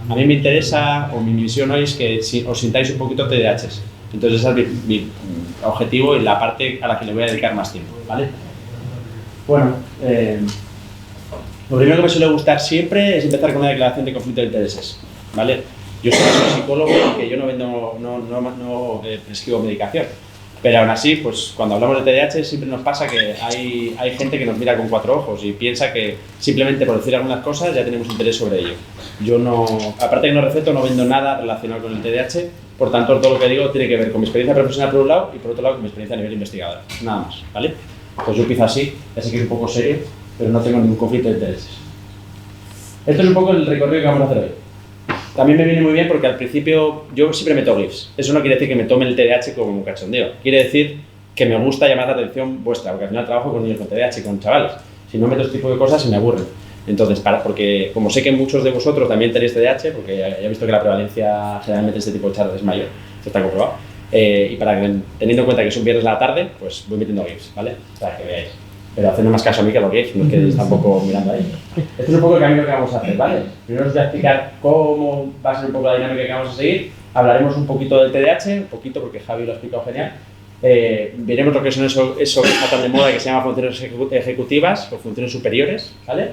A mí me interesa, o mi misión hoy es que os sintáis un poquito TDAHs. Entonces ese es mi objetivo y la parte a la que le voy a dedicar más tiempo, ¿vale? Bueno, lo primero que me suele gustar siempre es empezar con una declaración de conflicto de intereses, ¿vale? Yo soy psicólogo y que yo no prescribo medicación, pero aún así, pues cuando hablamos de TDAH siempre nos pasa que hay gente que nos mira con cuatro ojos y piensa que simplemente por decir algunas cosas ya tenemos interés sobre ello. Yo no, aparte que no receto, no vendo nada relacionado con el TDAH, por tanto todo lo que digo tiene que ver con mi experiencia profesional por un lado y por otro lado con mi experiencia a nivel investigador, nada más, ¿vale? Pues yo empiezo así, ya sé que es un poco serio, pero no tengo ningún conflicto de intereses. Esto es un poco el recorrido que vamos a hacer hoy. También me viene muy bien porque al principio yo siempre meto GIFs. Eso no quiere decir que me tome el TDAH como un cachondeo. Quiere decir que me gusta llamar la atención vuestra, porque al final trabajo con niños con TDAH y con chavales. Si no meto este tipo de cosas se me aburren. Entonces, porque como sé que muchos de vosotros también tenéis TDAH, porque ya he visto que la prevalencia generalmente de este tipo de charlas es mayor, esto está comprobado, y teniendo en cuenta que es un viernes a la tarde, pues voy metiendo GIFs, ¿vale? Para que veáis. Pero haciendo más caso a mí que a los GIFs, no os quedéis tampoco mirando ahí. Esto es un poco el camino que vamos a hacer, ¿vale? Primero os voy a explicar cómo va a ser un poco la dinámica que vamos a seguir. Hablaremos un poquito del TDAH, un poquito porque Javi lo ha explicado genial. Veremos lo que son eso que está tan de moda que se llama funciones ejecutivas o funciones superiores, ¿vale?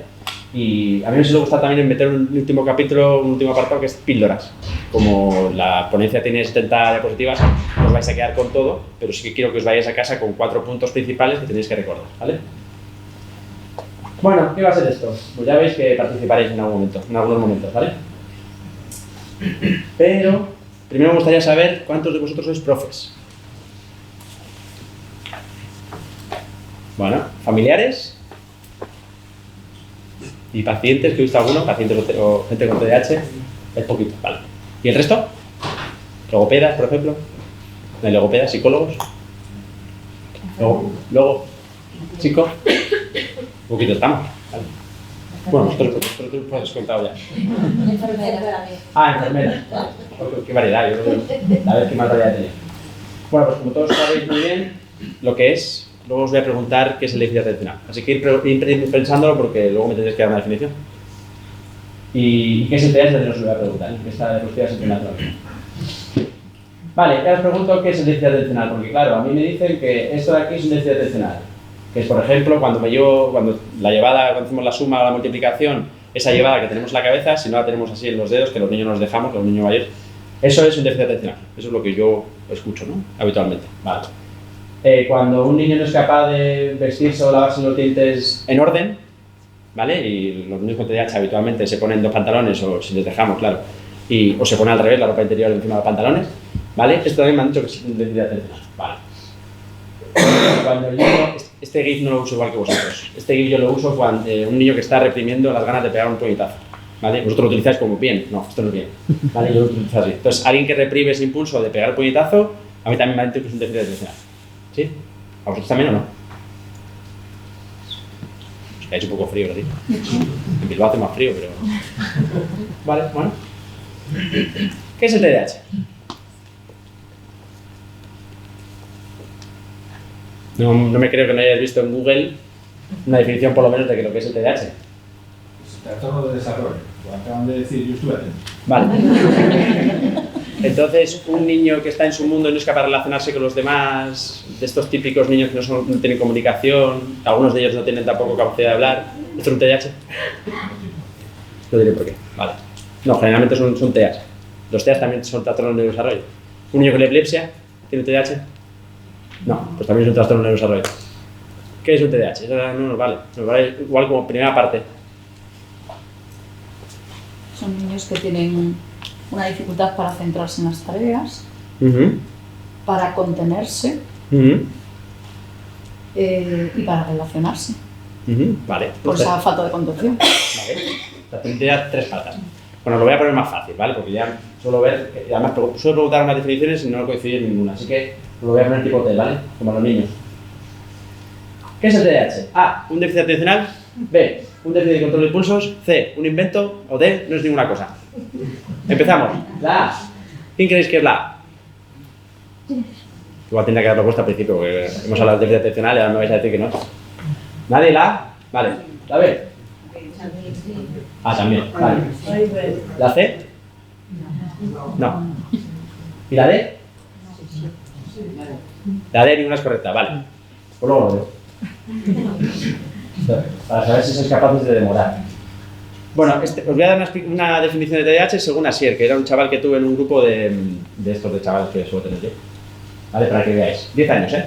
Y a mí me suele gustar también meter un último capítulo, un último apartado que es píldoras. Como la ponencia tiene 70 diapositivas, no os vais a quedar con todo, pero sí que quiero que os vayáis a casa con 4 puntos principales que tenéis que recordar, ¿vale? Bueno, ¿qué va a ser esto? Pues ya veis que participaréis en algunos momentos, ¿vale? Pero primero me gustaría saber cuántos de vosotros sois profes. Bueno, familiares y pacientes, que he visto alguno, pacientes o gente con TDAH, es poquito, vale. ¿Y el resto? ¿Logopedas, por ejemplo? ¿No hay logopedas, psicólogos? Luego, chico, un poquito estamos, vale. Bueno, vosotros lo has contado ya. Enfermera. Enfermera. Qué variedad, yo creo que a ver qué más variedad tenéis. Bueno, pues como todos sabéis muy bien lo que es, luego os voy a preguntar qué es el déficit atencional. Así que ir pensándolo porque luego me tendréis que dar una definición. ¿Y qué es el TDAH? No os lo voy a preguntar, que esta diapositiva siempre me ha traído. Vale, ya os pregunto qué es el déficit atencional, porque claro, a mí me dicen que esto de aquí es un déficit atencional. Que es, por ejemplo, cuando hacemos la suma o la multiplicación, esa llevada que tenemos en la cabeza, si no la tenemos así en los dedos, que los niños nos dejamos, los niños mayores, eso es un déficit atencional. Eso es lo que yo escucho, ¿no? Habitualmente. Vale. Cuando un niño no es capaz de vestirse o lavarse los dientes en orden, ¿vale? Y los niños con TDAH habitualmente se ponen 2 pantalones, o si les dejamos, claro, o se pone al revés, la ropa interior encima de los pantalones, ¿vale? Esto también me han dicho que es un déficit atencional, ¿vale? Cuando el niño, este GIF no lo uso igual que vosotros. Este GIF yo lo uso cuando un niño que está reprimiendo las ganas de pegar un puñetazo, ¿vale? Vosotros lo utilizáis como bien, no, esto no es bien, ¿vale? Yo lo utilizo así. Entonces, alguien que reprime ese impulso de pegar el puñetazo, a mí también me han dicho que es un déficit atencional. ¿Sí? ¿A vosotros también o no? Es que ha hecho un poco frío, ¿sí? En Bilbao hace más frío, pero... Vale, bueno. ¿Qué es el TDAH? No me creo que no hayáis visto en Google una definición por lo menos de lo que es el TDAH. Es trastorno de desarrollo. Lo acaban de decir, yo estuve atento. Vale. Entonces, un niño que está en su mundo y no es capaz de relacionarse con los demás, de estos típicos niños que no tienen comunicación, algunos de ellos no tienen tampoco capacidad de hablar, ¿esto es un TDAH? No diré por qué. Vale. No, generalmente son TEAs. Los TEAs también son trastornos de neurodesarrollo. ¿Un niño con epilepsia tiene TDAH? No, pues también es un trastorno de neurodesarrollo. ¿Qué es un TDAH? Eso no nos vale. Nos vale igual como primera parte. Son niños que tienen una dificultad para centrarse en las tareas, para contenerse y para relacionarse. Vale. Por esa falta de contención. Vale. Tendría 3 patas. Bueno, lo voy a poner más fácil, ¿vale? Porque ya suelo ver, además suelo preguntar unas definiciones y no coincidir en ninguna, así que lo voy a poner tipo T, ¿vale? Como los niños. ¿Qué es el TDAH? A, un déficit atencional. B, un déficit de control de impulsos. C, un invento. O D, no es ninguna cosa. Empezamos. La A. ¿Quién creéis que es la A? Igual tendría que haberlo puesto al principio, porque hemos hablado de déficit atencional y ahora me vais a decir que no. ¿Nadie la A? Vale. ¿La B? Ah, también. Vale. ¿La C? No. ¿Y la D? La D ninguna es correcta, vale. Pues luego lo veo. Para saber si sois capaces de demorar. Bueno, os voy a dar una definición de TDAH según Asier, que era un chaval que tuve en un grupo de estos de chavales que suelo tener yo. Vale, para que veáis. 10 años, ¿eh?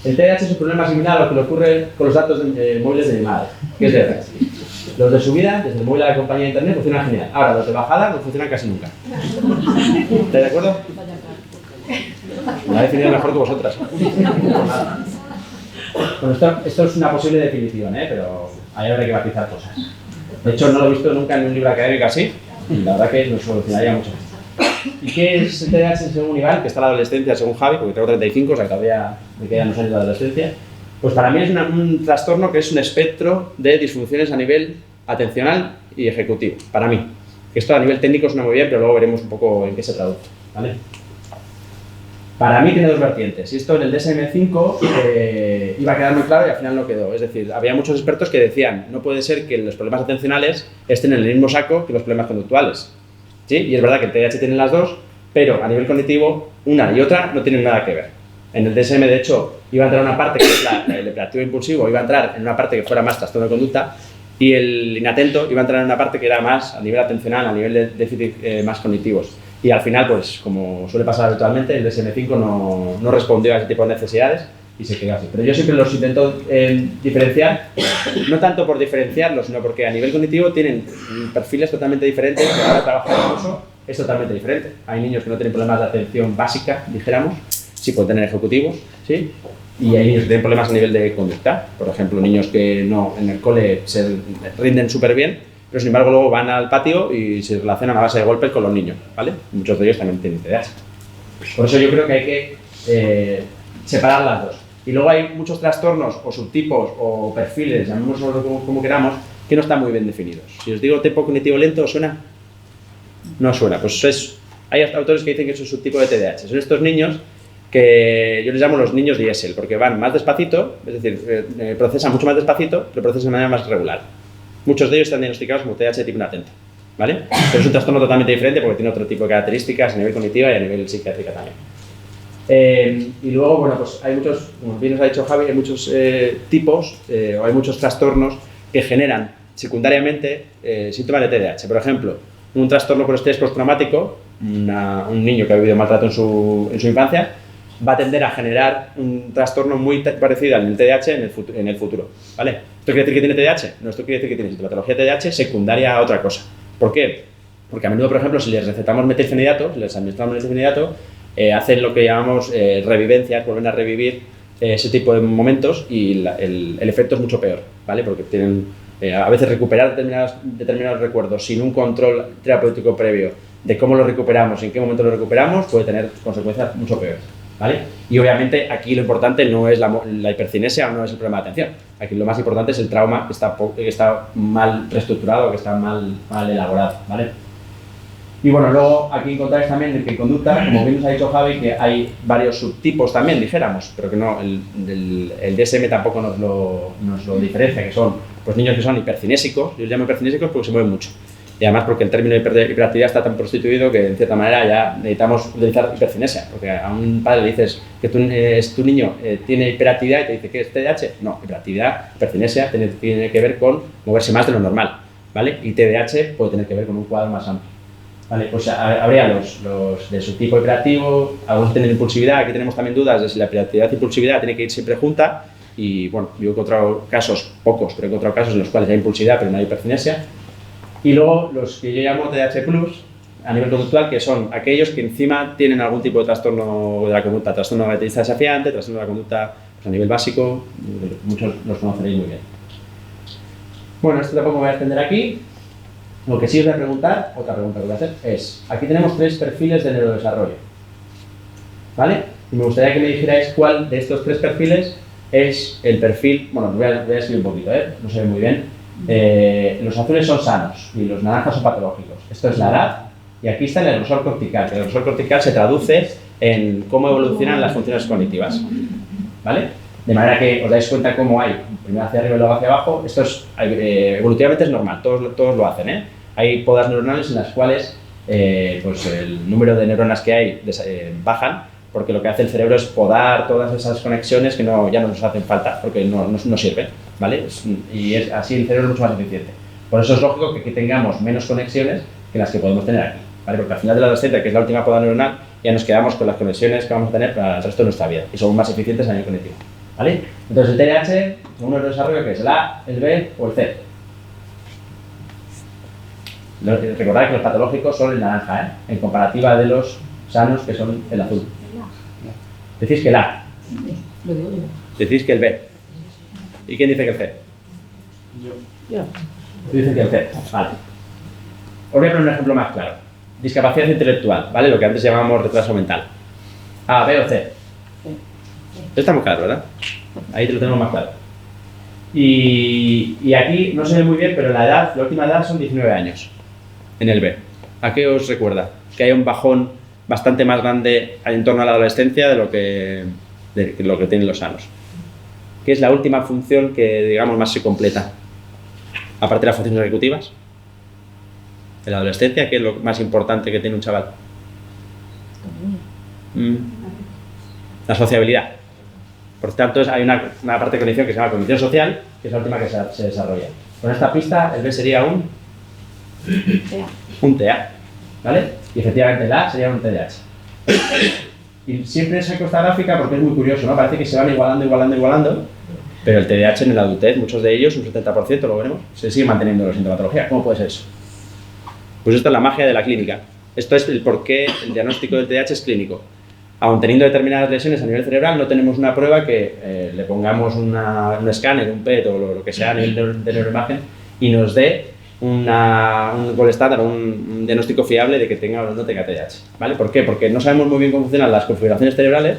El TDAH es un problema similar a lo que le ocurre con los datos móviles de mi madre, que es de red. Los de subida, desde el móvil a la compañía de internet, funcionan genial. Ahora, los de bajada no funcionan casi nunca. ¿Estáis de acuerdo? Me ha definido mejor que vosotras. Bueno, esto es una posible definición, pero ahí habrá que matizar cosas. De hecho, no lo he visto nunca en un libro académico así, y la verdad que nos solucionaría mucho. ¿Y qué es el TDAH según Iván, que está en la adolescencia según Javi, porque tengo 35, o sea que todavía me quedan unos años de adolescencia? Pues para mí es un trastorno que es un espectro de disfunciones a nivel atencional y ejecutivo, para mí. Esto a nivel técnico suena muy bien, pero luego veremos un poco en qué se traduce, ¿vale? Para mí tiene dos vertientes, y esto en el DSM-5 iba a quedar muy claro y al final no quedó. Es decir, había muchos expertos que decían, no puede ser que los problemas atencionales estén en el mismo saco que los problemas conductuales. ¿Sí? Y es verdad que el TDAH tiene las dos, pero a nivel cognitivo, una y otra no tienen nada que ver. En el DSM, de hecho, iba a entrar una parte que es el hiperactivo impulsivo, iba a entrar en una parte que fuera más trastorno de conducta, y el inatento iba a entrar en una parte que era más a nivel atencional, a nivel de déficit más cognitivos. Y al final, pues como suele pasar habitualmente, el DSM-5 no respondió a ese tipo de necesidades y se quedó así. Pero yo siempre los intento diferenciar, no tanto por diferenciarlos, sino porque a nivel cognitivo tienen perfiles totalmente diferentes, que ahora trabajar incluso es totalmente diferente. Hay niños que no tienen problemas de atención básica, dijéramos, sí pueden tener ejecutivos, ¿sí? Y hay niños que tienen problemas a nivel de conducta, por ejemplo, niños que no en el cole se rinden súper bien, pero sin embargo luego van al patio y se relacionan a base de golpes con los niños, ¿vale? Muchos de ellos también tienen TDAH. Por eso yo creo que hay que separar las dos. Y luego hay muchos trastornos o subtipos o perfiles, llamémoslo como queramos, que no están muy bien definidos. Si os digo tempo cognitivo lento, ¿os suena? No suena. Pues hay autores que dicen que es un subtipo de TDAH. Son estos niños que yo les llamo los niños diésel, porque van más despacito, es decir, procesan mucho más despacito, pero procesan de manera más regular. Muchos de ellos están diagnosticados como TDAH tipo inatento, ¿vale? Pero es un trastorno totalmente diferente porque tiene otro tipo de características a nivel cognitiva y a nivel psiquiátrica también. Y luego, bueno, pues hay muchos, como bien nos ha dicho Javi, hay muchos tipos o hay muchos trastornos que generan secundariamente síntomas de TDAH. Por ejemplo, un trastorno por estrés postraumático, un niño que ha vivido maltrato en su infancia, va a tender a generar un trastorno muy parecido al del TDAH en el futuro, ¿vale? ¿Esto quiere decir que tiene TDAH? No, esto quiere decir que tiene sintomatología TDAH secundaria a otra cosa. ¿Por qué? Porque a menudo, por ejemplo, si les recetamos metilfenidato, si les administramos metilfenidato, hacen lo que llamamos revivencias, vuelven a revivir ese tipo de momentos y el efecto es mucho peor, ¿vale? Porque tienen a veces recuperar determinados recuerdos sin un control terapéutico previo de cómo los recuperamos y en qué momento los recuperamos puede tener consecuencias mucho peores, ¿vale? Y obviamente aquí lo importante no es la hipercinesia o no es el problema de atención. Aquí lo más importante es el trauma que está mal reestructurado, que está mal elaborado, ¿vale? Y bueno, luego aquí encontráis también que en conducta, como bien nos ha dicho Javi, que hay varios subtipos también, dijéramos, pero que no, el DSM tampoco nos lo diferencia, que son pues niños que son hipercinésicos, yo los llamo hipercinésicos porque se mueven mucho. Y además porque el término de hiperactividad está tan prostituido que en cierta manera ya necesitamos utilizar hipercinesia, porque a un padre le dices que tu niño tiene hiperactividad y te dice que es TDAH, no, hipercinesia tiene que ver con moverse más de lo normal, ¿vale? Y TDAH puede tener que ver con un cuadro más amplio. Vale, pues habría los de subtipo hiperactivo, algunos tienen impulsividad, aquí tenemos también dudas de si la hiperactividad y impulsividad tiene que ir siempre junta y bueno, yo he encontrado casos, pocos, pero he encontrado casos en los cuales hay impulsividad pero no hay hipercinesia. Y luego los que yo llamo TDAH+, a nivel conductual, que son aquellos que encima tienen algún tipo de trastorno de la conducta, trastorno de la actividad desafiante, trastorno de la conducta pues a nivel básico, muchos los conoceréis muy bien. Bueno, esto tampoco me voy a extender aquí. Lo que sí os voy a preguntar, otra pregunta que voy a hacer, es, aquí tenemos 3 perfiles de neurodesarrollo, ¿vale? Y me gustaría que me dijerais cuál de estos 3 perfiles es el perfil, bueno, voy a escribir un poquito, no se ve muy bien. Los azules son sanos y los naranjas son patológicos. Esto es la edad y aquí está el erosor cortical, que el erosor cortical se traduce en cómo evolucionan las funciones cognitivas, ¿vale? De manera que os dais cuenta cómo hay primero hacia arriba y luego hacia abajo. Esto es evolutivamente es normal, todos lo hacen, ¿eh? Hay podas neuronales en las cuales pues el número de neuronas que hay bajan, porque lo que hace el cerebro es podar todas esas conexiones que ya no nos hacen falta, porque no sirven, ¿vale? Y así el cerebro es mucho más eficiente. Por eso es lógico que aquí tengamos menos conexiones que las que podemos tener aquí, ¿vale? Porque al final de la adolescencia, que es la última poda neuronal, ya nos quedamos con las conexiones que vamos a tener para el resto de nuestra vida y somos más eficientes a nivel cognitivo, ¿vale? Entonces el TDAH, según el desarrollo, que es el A, el B o el C. Recordad que los patológicos son el naranja, en comparativa de los sanos, que son el azul. Decís que el A. Lo digo yo. Decís que el B. ¿Y quién dice que el C? Yo. Tú dices que el C. Vale. Os voy a poner un ejemplo más claro. Discapacidad intelectual, ¿vale? Lo que antes llamábamos retraso mental. A, B o C. Esto está muy claro, ¿verdad? Ahí te lo tenemos más claro. Y aquí no se ve muy bien, pero la última edad son 19 años en el B. ¿A qué os recuerda? Que hay un bajón bastante más grande en torno a la adolescencia de lo que tienen los sanos. ¿Qué es la última función que, digamos, más se completa? Aparte de las funciones ejecutivas. En la adolescencia, ¿qué es lo más importante que tiene un chaval? La sociabilidad. Por tanto, hay una parte de cognición que se llama cognición social, que es la última que se desarrolla. Con esta pista, el B sería un TA, ¿vale? Y efectivamente el A sería un TDAH. Y siempre saco esta gráfica porque es muy curioso, ¿no? Parece que se van igualando, pero el TDAH en la adultez, muchos de ellos, un 70%, lo veremos, se sigue manteniendo la sintomatología. ¿Cómo puede ser eso? Pues esto es la magia de la clínica. Esto es el por qué el diagnóstico del TDAH es clínico. Aun teniendo determinadas lesiones a nivel cerebral, no tenemos una prueba que le pongamos un escáner, un PET o lo que sea a nivel de neuroimagen y nos dé un gold estándar, un diagnóstico fiable de que tenga o no tenga TDAH. ¿Vale? ¿Por qué? Porque no sabemos muy bien cómo funcionan las configuraciones cerebrales,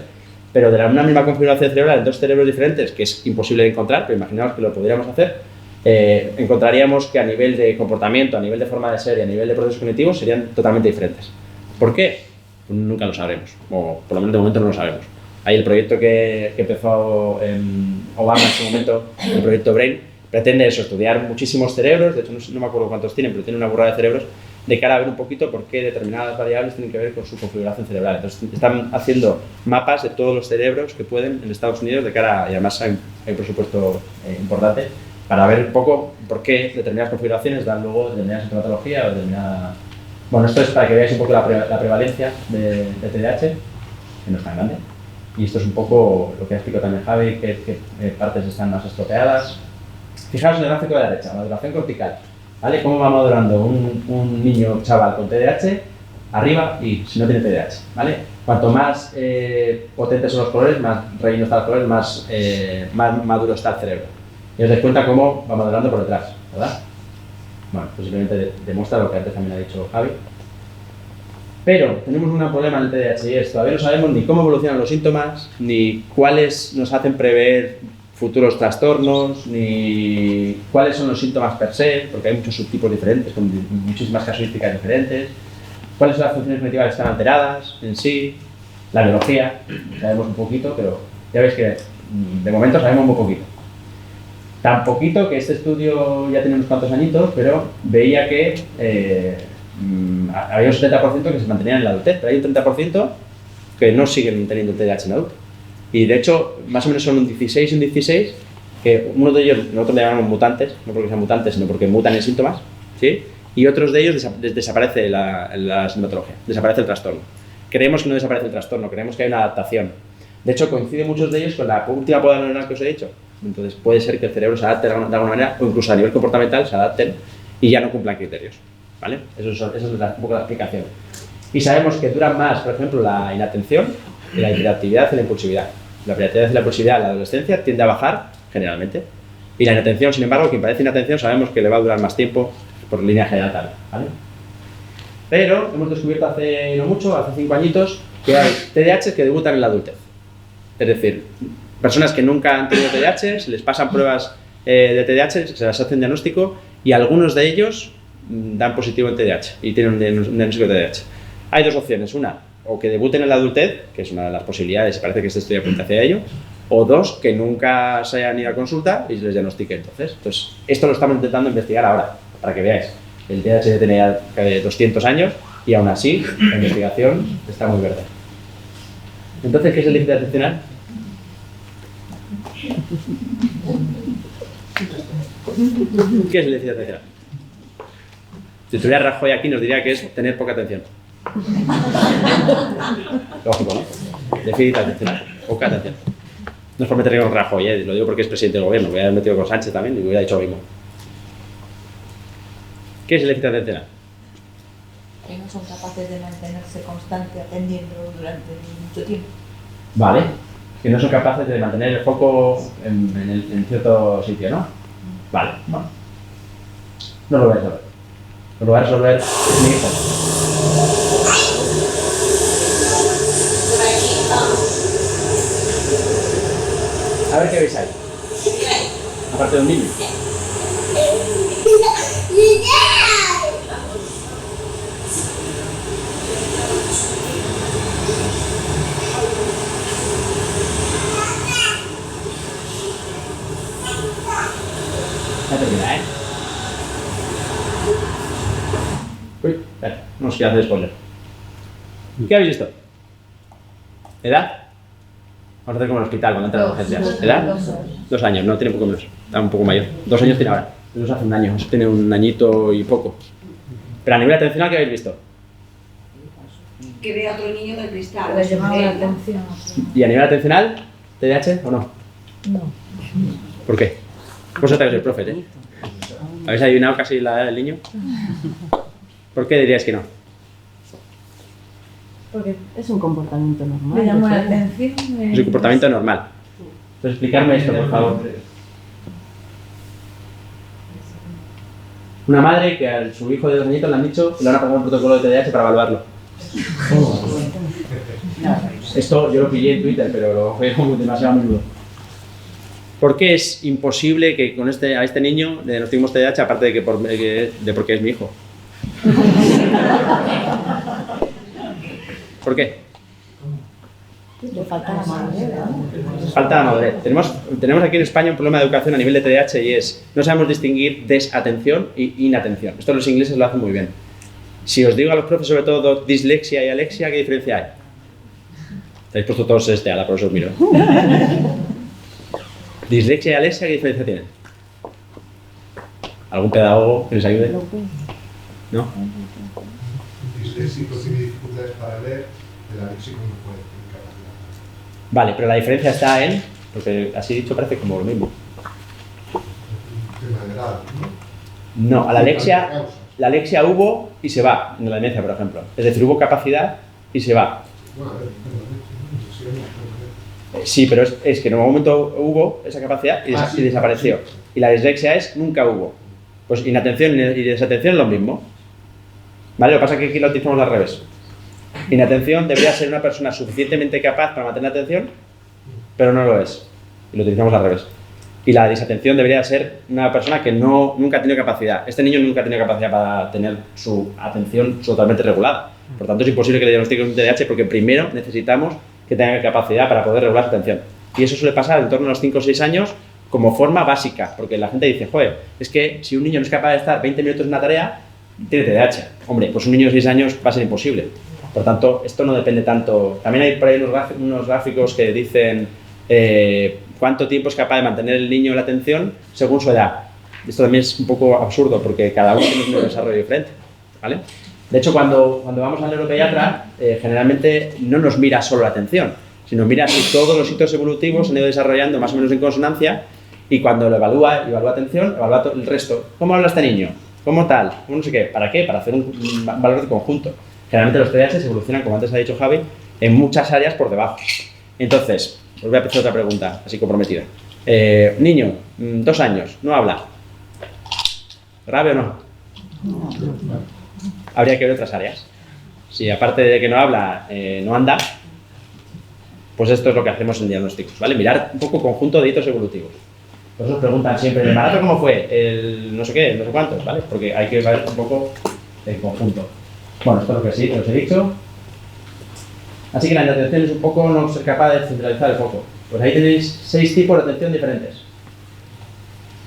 pero de una misma configuración cerebral en dos cerebros diferentes, que es imposible de encontrar, pero imaginaos que lo podríamos hacer, encontraríamos que a nivel de comportamiento, a nivel de forma de ser y a nivel de procesos cognitivos serían totalmente diferentes. ¿Por qué? Pues nunca lo sabremos, o por lo menos de momento no lo sabemos. Hay el proyecto que empezó Obama en su momento, el proyecto BRAIN, pretende eso, estudiar muchísimos cerebros, de hecho no me acuerdo cuántos tienen, pero tiene una burrada de cerebros, de cara a ver un poquito por qué determinadas variables tienen que ver con su configuración cerebral. Entonces están haciendo mapas de todos los cerebros que pueden en Estados Unidos de cara, y además hay un presupuesto importante, para ver un poco por qué determinadas configuraciones dan luego determinada sintomatología o determinada... Bueno, esto es para que veáis un poco la prevalencia de TDAH, que no es tan grande. Y esto es un poco lo que ha explicado también Javi, qué partes están más estropeadas. Fijaos en el gráfico de la derecha, maduración cortical. ¿Vale? ¿Cómo va madurando un niño chaval con TDAH? Arriba y si no tiene TDAH. ¿Vale? Cuanto más potentes son los colores, más rellenos están los colores, más maduro está el cerebro. Y os dais cuenta cómo va madurando por detrás, ¿verdad? Bueno, pues simplemente demuestra lo que antes también ha dicho Javi. Pero tenemos un problema en el TDAH y es todavía no sabemos ni cómo evolucionan los síntomas, ni cuáles nos hacen prever futuros trastornos, ni cuáles son los síntomas per se, porque hay muchos subtipos diferentes, con muchísimas casuísticas diferentes, cuáles son las funciones cognitivas que están alteradas en sí, la biología, sabemos un poquito, pero ya veis que de momento sabemos muy poquito. Tan poquito que este estudio ya tiene unos cuantos añitos, pero veía que había un 70% que se mantenían en la adultez, pero hay un 30% que no siguen teniendo TDAH en adulto. Y de hecho, más o menos son un 16 y un 16, que uno de ellos, nosotros le llamamos mutantes, no porque sean mutantes, sino porque mutan en síntomas, ¿sí? Y otros de ellos desaparece la sintomatología, desaparece el trastorno. Creemos que no desaparece el trastorno, creemos que hay una adaptación. De hecho, coinciden muchos de ellos con la última poda neuronal que os he dicho. Entonces puede ser que el cerebro se adapte de alguna manera, o incluso a nivel comportamental se adapten y ya no cumplan criterios, ¿vale? Esa es un poco la explicación. Y sabemos que duran más, por ejemplo, la inatención, la hiperactividad y la impulsividad. La hiperactividad y la impulsividad en la adolescencia tiende a bajar, generalmente, y la inatención, sin embargo, quien padece inatención sabemos que le va a durar más tiempo por línea general también, ¿vale? Pero hemos descubierto hace no mucho, hace 5 añitos, que hay TDAH que debutan en la adultez. Es decir, personas que nunca han tenido TDAH, se les pasan pruebas de TDAH, se las hacen diagnóstico y algunos de ellos dan positivo en TDAH y tienen un diagnóstico de TDAH. Hay dos opciones, una, o que debuten en la adultez, que es una de las posibilidades, parece que este estudio apunta hacia ello, o dos, que nunca se hayan ido a consulta y se les diagnostique entonces. Entonces, esto lo estamos intentando investigar ahora, para que veáis. El TDAH ya tenía 200 años Y aún así, la investigación está muy verde. Entonces, ¿qué es el déficit atencional? ¿Qué es el déficit atencional? Si estuviera Rajoy aquí nos diría que es tener poca atención. Lógico, ¿no? Déficit atencional, poca atención. No es por meter con Rajoy, lo digo porque es presidente del gobierno. Voy a haber metido con Sánchez también y hubiera dicho lo mismo. ¿Qué es el déficit atencional? Que no son capaces de mantenerse constante atendiendo durante mucho tiempo. Vale. Que no son capaces de mantener el foco en cierto sitio, ¿no? Vale, bueno. No lo voy a resolver. Lo que voy a resolver es mi hijo. A ver qué veis ahí. Aparte de un niño. Ya termina, ¿eh? Uy, espera, no os quiero hacer spoiler. ¿Qué habéis visto? ¿Edad? Vamos a hacer como en el hospital cuando entran las urgencias. ¿Edad? 2 años, no, tiene poco menos. Está un poco mayor. 2 años tiene ahora. Eso hace un año, eso tiene un añito y poco. Pero a nivel atencional, ¿qué habéis visto? Que ve a otro niño del cristal. Les llamaba la atención. ¿Y a nivel atencional, TDAH o no? No. ¿Por qué? Vosotros sois el profe, ¿eh? ¿Habéis adivinado casi la edad del niño? ¿Por qué diríais que no? Porque es un comportamiento normal. Le llamó la ¿no? atención. Es un comportamiento normal. Entonces, explicarme esto, por favor. Una madre que a su hijo de 2 añitos le han dicho que le van a pasar un protocolo de TDAH para evaluarlo. Esto yo lo pillé en Twitter, pero lo veo demasiado a menudo. ¿Por qué es imposible que con a este niño le diagnostiquemos TDAH, aparte de porque es mi hijo? ¿Por qué? Le falta la madurez, ¿no? Falta la madurez. Tenemos aquí en España un problema de educación a nivel de TDAH y es no sabemos distinguir desatención y inatención. Esto los ingleses lo hacen muy bien. Si os digo a los profes, sobre todo dislexia y alexia, ¿qué diferencia hay? Estáis puesto todos ala, por eso os miro. Dislexia y alexia, ¿qué diferencia tienen? ¿Algún pedagogo que les ayude? ¿No? Disléxico tiene dificultades para leer, el aléxico no puede, tiene capacidad. Vale, pero la diferencia está en, porque así dicho parece como lo mismo. Tema de edad, ¿no? No, a la alexia, Causa. la alexia hubo y se va, en la demencia, por ejemplo. Es decir, hubo capacidad y se va. Bueno, a ver, sí, Sí, pero es que en un momento hubo esa capacidad y, sí, y desapareció. sí. Y la dislexia es nunca hubo. Pues inatención y desatención es lo mismo. ¿Vale? Lo que pasa es que aquí lo utilizamos al revés. Inatención debería ser una persona suficientemente capaz para mantener la atención, pero no lo es. Y lo utilizamos al revés. Y la desatención debería ser una persona que nunca ha tenido capacidad. Este niño nunca ha tenido capacidad para tener su atención totalmente regulada. Por tanto, es imposible que le diagnostiquemos un TDAH porque primero necesitamos que tenga capacidad para poder regular su atención. Y eso suele pasar en torno a los 5 o 6 años como forma básica, porque la gente dice, joder, es que si un niño no es capaz de estar 20 minutos en una tarea, tiene TDAH. Hombre, pues un niño de 6 años va a ser imposible. Por tanto, esto no depende tanto. También hay por ahí unos gráficos que dicen cuánto tiempo es capaz de mantener el niño la atención según su edad. Esto también es un poco absurdo porque cada uno tiene un desarrollo diferente, ¿vale? De hecho, cuando vamos al neuropediatra, generalmente no nos mira solo la atención, sino mira si todos los hitos evolutivos se han ido desarrollando más o menos en consonancia y cuando lo evalúa atención, evalúa todo el resto. ¿Cómo habla este niño? ¿Cómo tal? ¿Cómo no sé qué? ¿Para qué? Para hacer un valor de conjunto. Generalmente los TDAH se evolucionan, como antes ha dicho Javi, en muchas áreas por debajo. Entonces, os voy a hacer otra pregunta, así comprometida. Niño, 2 años, no habla. ¿Grave o no? Habría que ver otras áreas. Si aparte de que no habla, no anda, pues esto es lo que hacemos en diagnósticos, ¿vale? Mirar un poco conjunto de hitos evolutivos. Por eso os preguntan siempre, ¿el embarazo cómo fue? El no sé qué, no sé cuántos, ¿vale? Porque hay que ver un poco el conjunto. Bueno, esto es lo que sí, os he dicho. Así que la inatención es un poco no ser capaz de centralizar el foco. Pues ahí tenéis 6 tipos de atención diferentes.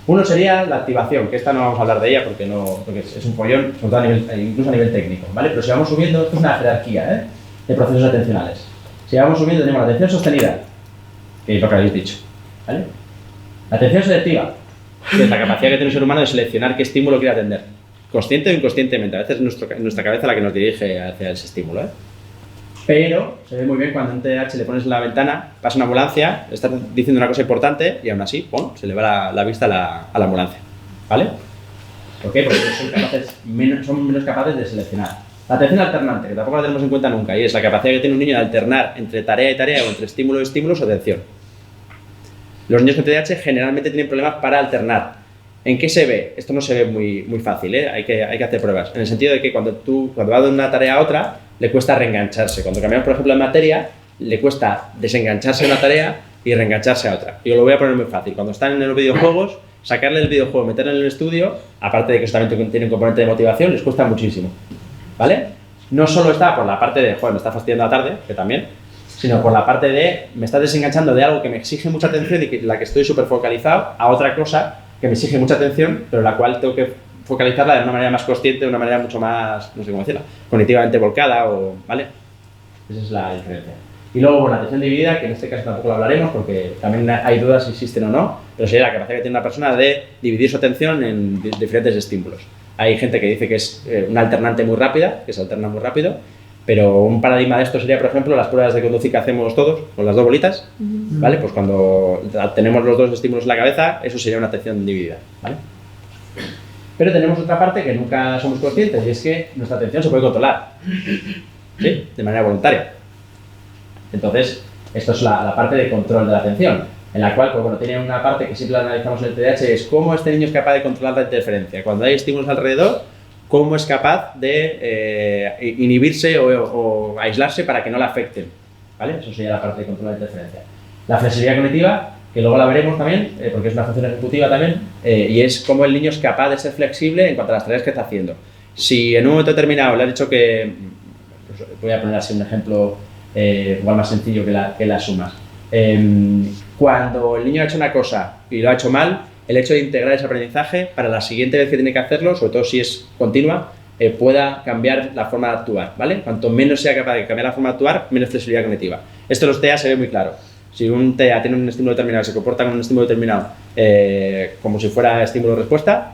Uno sería la activación, que esta no vamos a hablar de ella porque es un follón, sobre todo incluso a nivel técnico, ¿vale? Pero si vamos subiendo, esto es una jerarquía de procesos atencionales. Si vamos subiendo, tenemos la atención sostenida, que es lo que habéis dicho, ¿vale? La atención selectiva, que es la capacidad que tiene el ser humano de seleccionar qué estímulo quiere atender, consciente o inconscientemente. A veces es nuestra cabeza la que nos dirige hacia ese estímulo, Pero se ve muy bien cuando en TDAH le pones en la ventana, pasa una ambulancia, le estás diciendo una cosa importante y aún así, ¡pum!, se le va la vista a la ambulancia, ¿vale? ¿Por qué? Porque son menos capaces de seleccionar. La atención alternante, que tampoco la tenemos en cuenta nunca, y es la capacidad que tiene un niño de alternar entre tarea y tarea o entre estímulo y estímulo su atención. Los niños con TDAH generalmente tienen problemas para alternar. ¿En qué se ve? Esto no se ve muy fácil, hay que hacer pruebas. En el sentido de que cuando va de una tarea a otra, le cuesta reengancharse. Cuando cambiamos, por ejemplo, de materia, le cuesta desengancharse de una tarea y reengancharse a otra. Yo lo voy a poner muy fácil. Cuando están en los videojuegos, sacarle el videojuego, meterlo en el estudio, aparte de que eso también tiene un componente de motivación, les cuesta muchísimo, ¿vale? No solo está por la parte de, joder, me está fastidiando la tarde, que también, sino por la parte de, me está desenganchando de algo que me exige mucha atención y la que estoy súper focalizado a otra cosa que me exige mucha atención, pero la cual tengo que focalizarla de una manera más consciente, de una manera mucho más, no sé cómo decirla, cognitivamente volcada, ¿vale? Esa es la diferencia. Y luego, la atención dividida, que en este caso tampoco lo hablaremos porque también hay dudas si existen o no, pero sería la capacidad que tiene una persona de dividir su atención en diferentes estímulos. Hay gente que dice que es una alternante muy rápida, que se alterna muy rápido, pero un paradigma de esto sería, por ejemplo, las pruebas de conducir que hacemos todos con las dos bolitas, ¿vale? Pues cuando tenemos los dos estímulos en la cabeza, eso sería una atención dividida, ¿vale? Pero tenemos otra parte que nunca somos conscientes y es que nuestra atención se puede controlar, ¿sí? De manera voluntaria. Entonces, esto es la parte de control de la atención, en la cual, pues bueno, tiene una parte que siempre analizamos en el TDAH, es cómo este niño es capaz de controlar la interferencia. Cuando hay estímulos alrededor, cómo es capaz de inhibirse o aislarse para que no la afecten, ¿vale? Eso sería la parte de control de la interferencia. La flexibilidad cognitiva, que luego la veremos también, porque es una función ejecutiva también, y es cómo el niño es capaz de ser flexible en cuanto a las tareas que está haciendo. Si en un momento determinado le has dicho que, pues voy a poner así un ejemplo igual más sencillo que las sumas. Cuando el niño ha hecho una cosa y lo ha hecho mal, el hecho de integrar ese aprendizaje para la siguiente vez que tiene que hacerlo, sobre todo si es continua, pueda cambiar la forma de actuar, ¿vale? Cuanto menos sea capaz de cambiar la forma de actuar, menos flexibilidad cognitiva. Esto en los TEA se ve muy claro. Si un TEA tiene un estímulo determinado, se comporta con un estímulo determinado como si fuera estímulo-respuesta,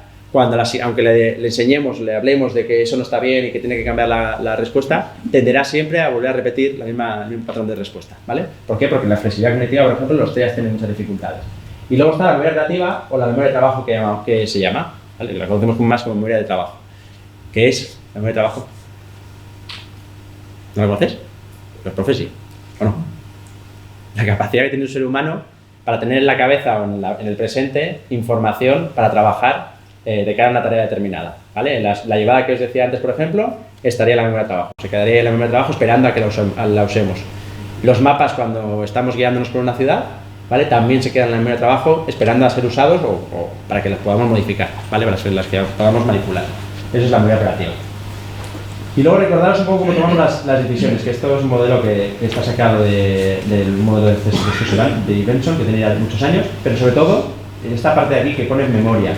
aunque le enseñemos, le hablemos de que eso no está bien y que tiene que cambiar la respuesta, tenderá siempre a volver a repetir el mismo patrón de respuesta, ¿vale? ¿Por qué? Porque la flexibilidad cognitiva, por ejemplo, los TEA tienen muchas dificultades. Y luego está la memoria relativa o la memoria de trabajo que se llama, ¿vale? La conocemos más como memoria de trabajo. ¿Qué es la memoria de trabajo? ¿No la conoces? Los profes sí, ¿o no? La capacidad que tiene un ser humano para tener en la cabeza o en el presente información para trabajar de cara a una tarea determinada, ¿vale? La llevada que os decía antes, por ejemplo, estaría en la memoria de trabajo. Se quedaría en la memoria de trabajo esperando a que la usemos. Los mapas, cuando estamos guiándonos por una ciudad, ¿vale? También se quedan en la memoria de trabajo esperando a ser usados o para que las podamos modificar, ¿vale? Para las que podamos manipular. Eso es la memoria operativa. Y luego recordaros un poco cómo tomamos las decisiones, que esto es un modelo que está sacado del modelo de Fusuran, de Benson, que tiene ya muchos años, pero sobre todo en esta parte de aquí que pone memoria.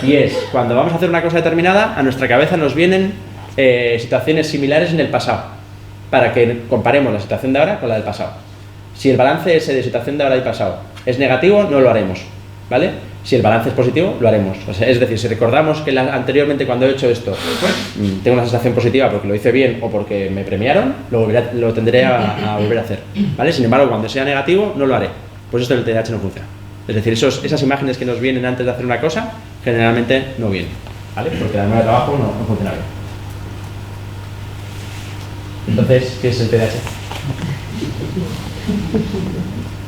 Y es, cuando vamos a hacer una cosa determinada, a nuestra cabeza nos vienen situaciones similares en el pasado, para que comparemos la situación de ahora con la del pasado. Si el balance ese de situación de ahora y pasado es negativo, no lo haremos, ¿vale? Si el balance es positivo, lo haremos. O sea, es decir, si recordamos que anteriormente cuando he hecho esto tengo una sensación positiva porque lo hice bien o porque me premiaron, lo tendré a volver a hacer, ¿vale? Sin embargo, cuando sea negativo, no lo haré. Pues esto en el TDAH no funciona. Es decir, esas imágenes que nos vienen antes de hacer una cosa, generalmente no vienen, ¿vale? Porque la memoria de trabajo no funciona bien. Entonces, ¿qué es el TDAH?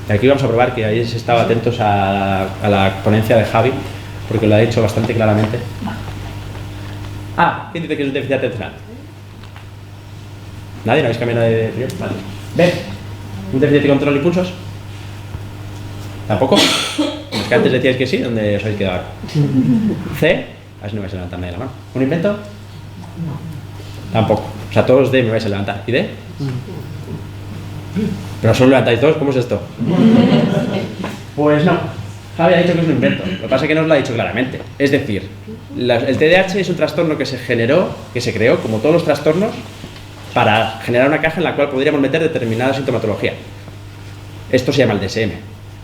Y aquí vamos a probar que hayáis estado atentos a la ponencia de Javi, porque lo ha dicho bastante claramente. ¿Quién dice que es un déficit atencional? ¿Nadie? ¿No habéis cambiado de opinión? Vale. ¿B? ¿Un déficit de control de impulsos? ¿Tampoco? Es que antes decíais que sí, ¿dónde os habéis quedado ahora? ¿C? A ver si no vais a levantar nadie la mano. ¿Un invento? Tampoco. O sea, todos D me vais a levantar. ¿Y D? Pero solo levantáis dos, ¿cómo es esto? Pues no. Javi ha dicho que es un invento, lo que pasa es que no os lo ha dicho claramente. Es decir, el TDAH es un trastorno que se creó, como todos los trastornos, para generar una caja en la cual podríamos meter determinada sintomatología. Esto se llama el DSM.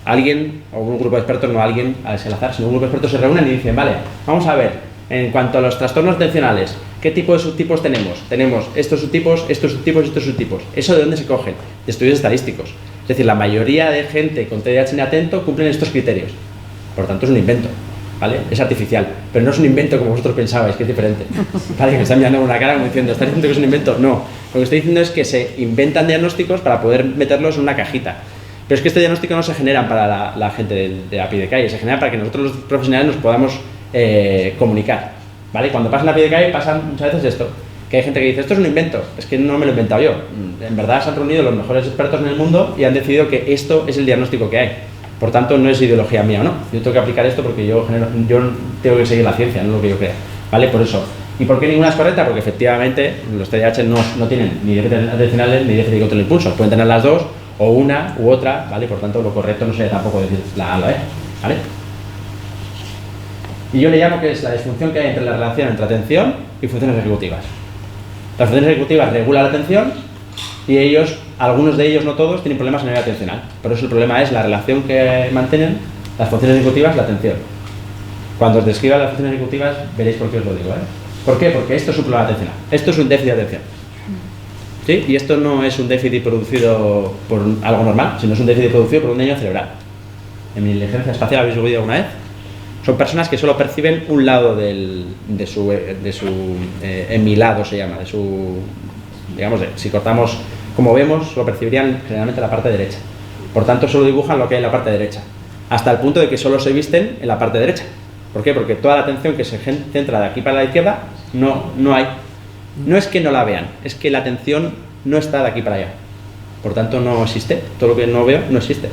Alguien, o un grupo de expertos, no alguien al azar, sino un grupo de expertos se reúnen y dicen, vale, vamos a ver, en cuanto a los trastornos atencionales, ¿qué tipo de subtipos tenemos? Tenemos estos subtipos, estos subtipos y estos subtipos. ¿Eso de dónde se cogen? De estudios estadísticos. Es decir, la mayoría de gente con TDAH inatento cumplen estos criterios. Por tanto, es un invento, ¿vale? Es artificial, pero no es un invento como vosotros pensabais, que es diferente. Vale, que me están mirando con una cara como diciendo, ¿estás diciendo que es un invento? No. Lo que estoy diciendo es que se inventan diagnósticos para poder meterlos en una cajita. Pero es que este diagnóstico no se generan para la gente de a pie de calle, se genera para que nosotros los profesionales nos podamos comunicar, ¿vale? Cuando pasa en la pie de calle pasa muchas veces esto, que hay gente que dice, esto es un invento, es que no me lo he inventado yo. En verdad se han reunido los mejores expertos en el mundo y han decidido que esto es el diagnóstico que hay. Por tanto, no es ideología mía o no. Yo tengo que aplicar esto porque yo tengo que seguir la ciencia, no lo que yo crea, ¿vale? Por eso. ¿Y por qué ninguna es correcta? Porque efectivamente los TDAH no tienen ni déficit atencionales ni déficit de control de impulso. Pueden tener las dos, o una u otra, ¿vale? Por tanto, lo correcto no sería tampoco decir la A o la E, ¿vale? Y yo le llamo que es la disfunción que hay entre la relación entre atención y funciones ejecutivas. Las funciones ejecutivas regulan la atención y algunos de ellos, no todos, tienen problemas a nivel atencional. Por eso el problema es la relación que mantienen las funciones ejecutivas y la atención. Cuando os describa las funciones ejecutivas, veréis por qué os lo digo, ¿eh? ¿Por qué? Porque esto es un problema atencional. Esto es un déficit de atención. ¿Sí? Y esto no es un déficit producido por algo normal, sino es un déficit producido por un daño cerebral. En mi inteligencia espacial, ¿habéis oído alguna vez? Son personas que solo perciben un lado de su hemilado, se llama, digamos, si cortamos como vemos, lo percibirían generalmente en la parte derecha. Por tanto, solo dibujan lo que hay en la parte derecha, hasta el punto de que solo se visten en la parte derecha. ¿Por qué? Porque toda la atención que se centra de aquí para la izquierda, no hay. No es que no la vean, es que la atención no está de aquí para allá. Por tanto, no existe. Todo lo que no veo no existe,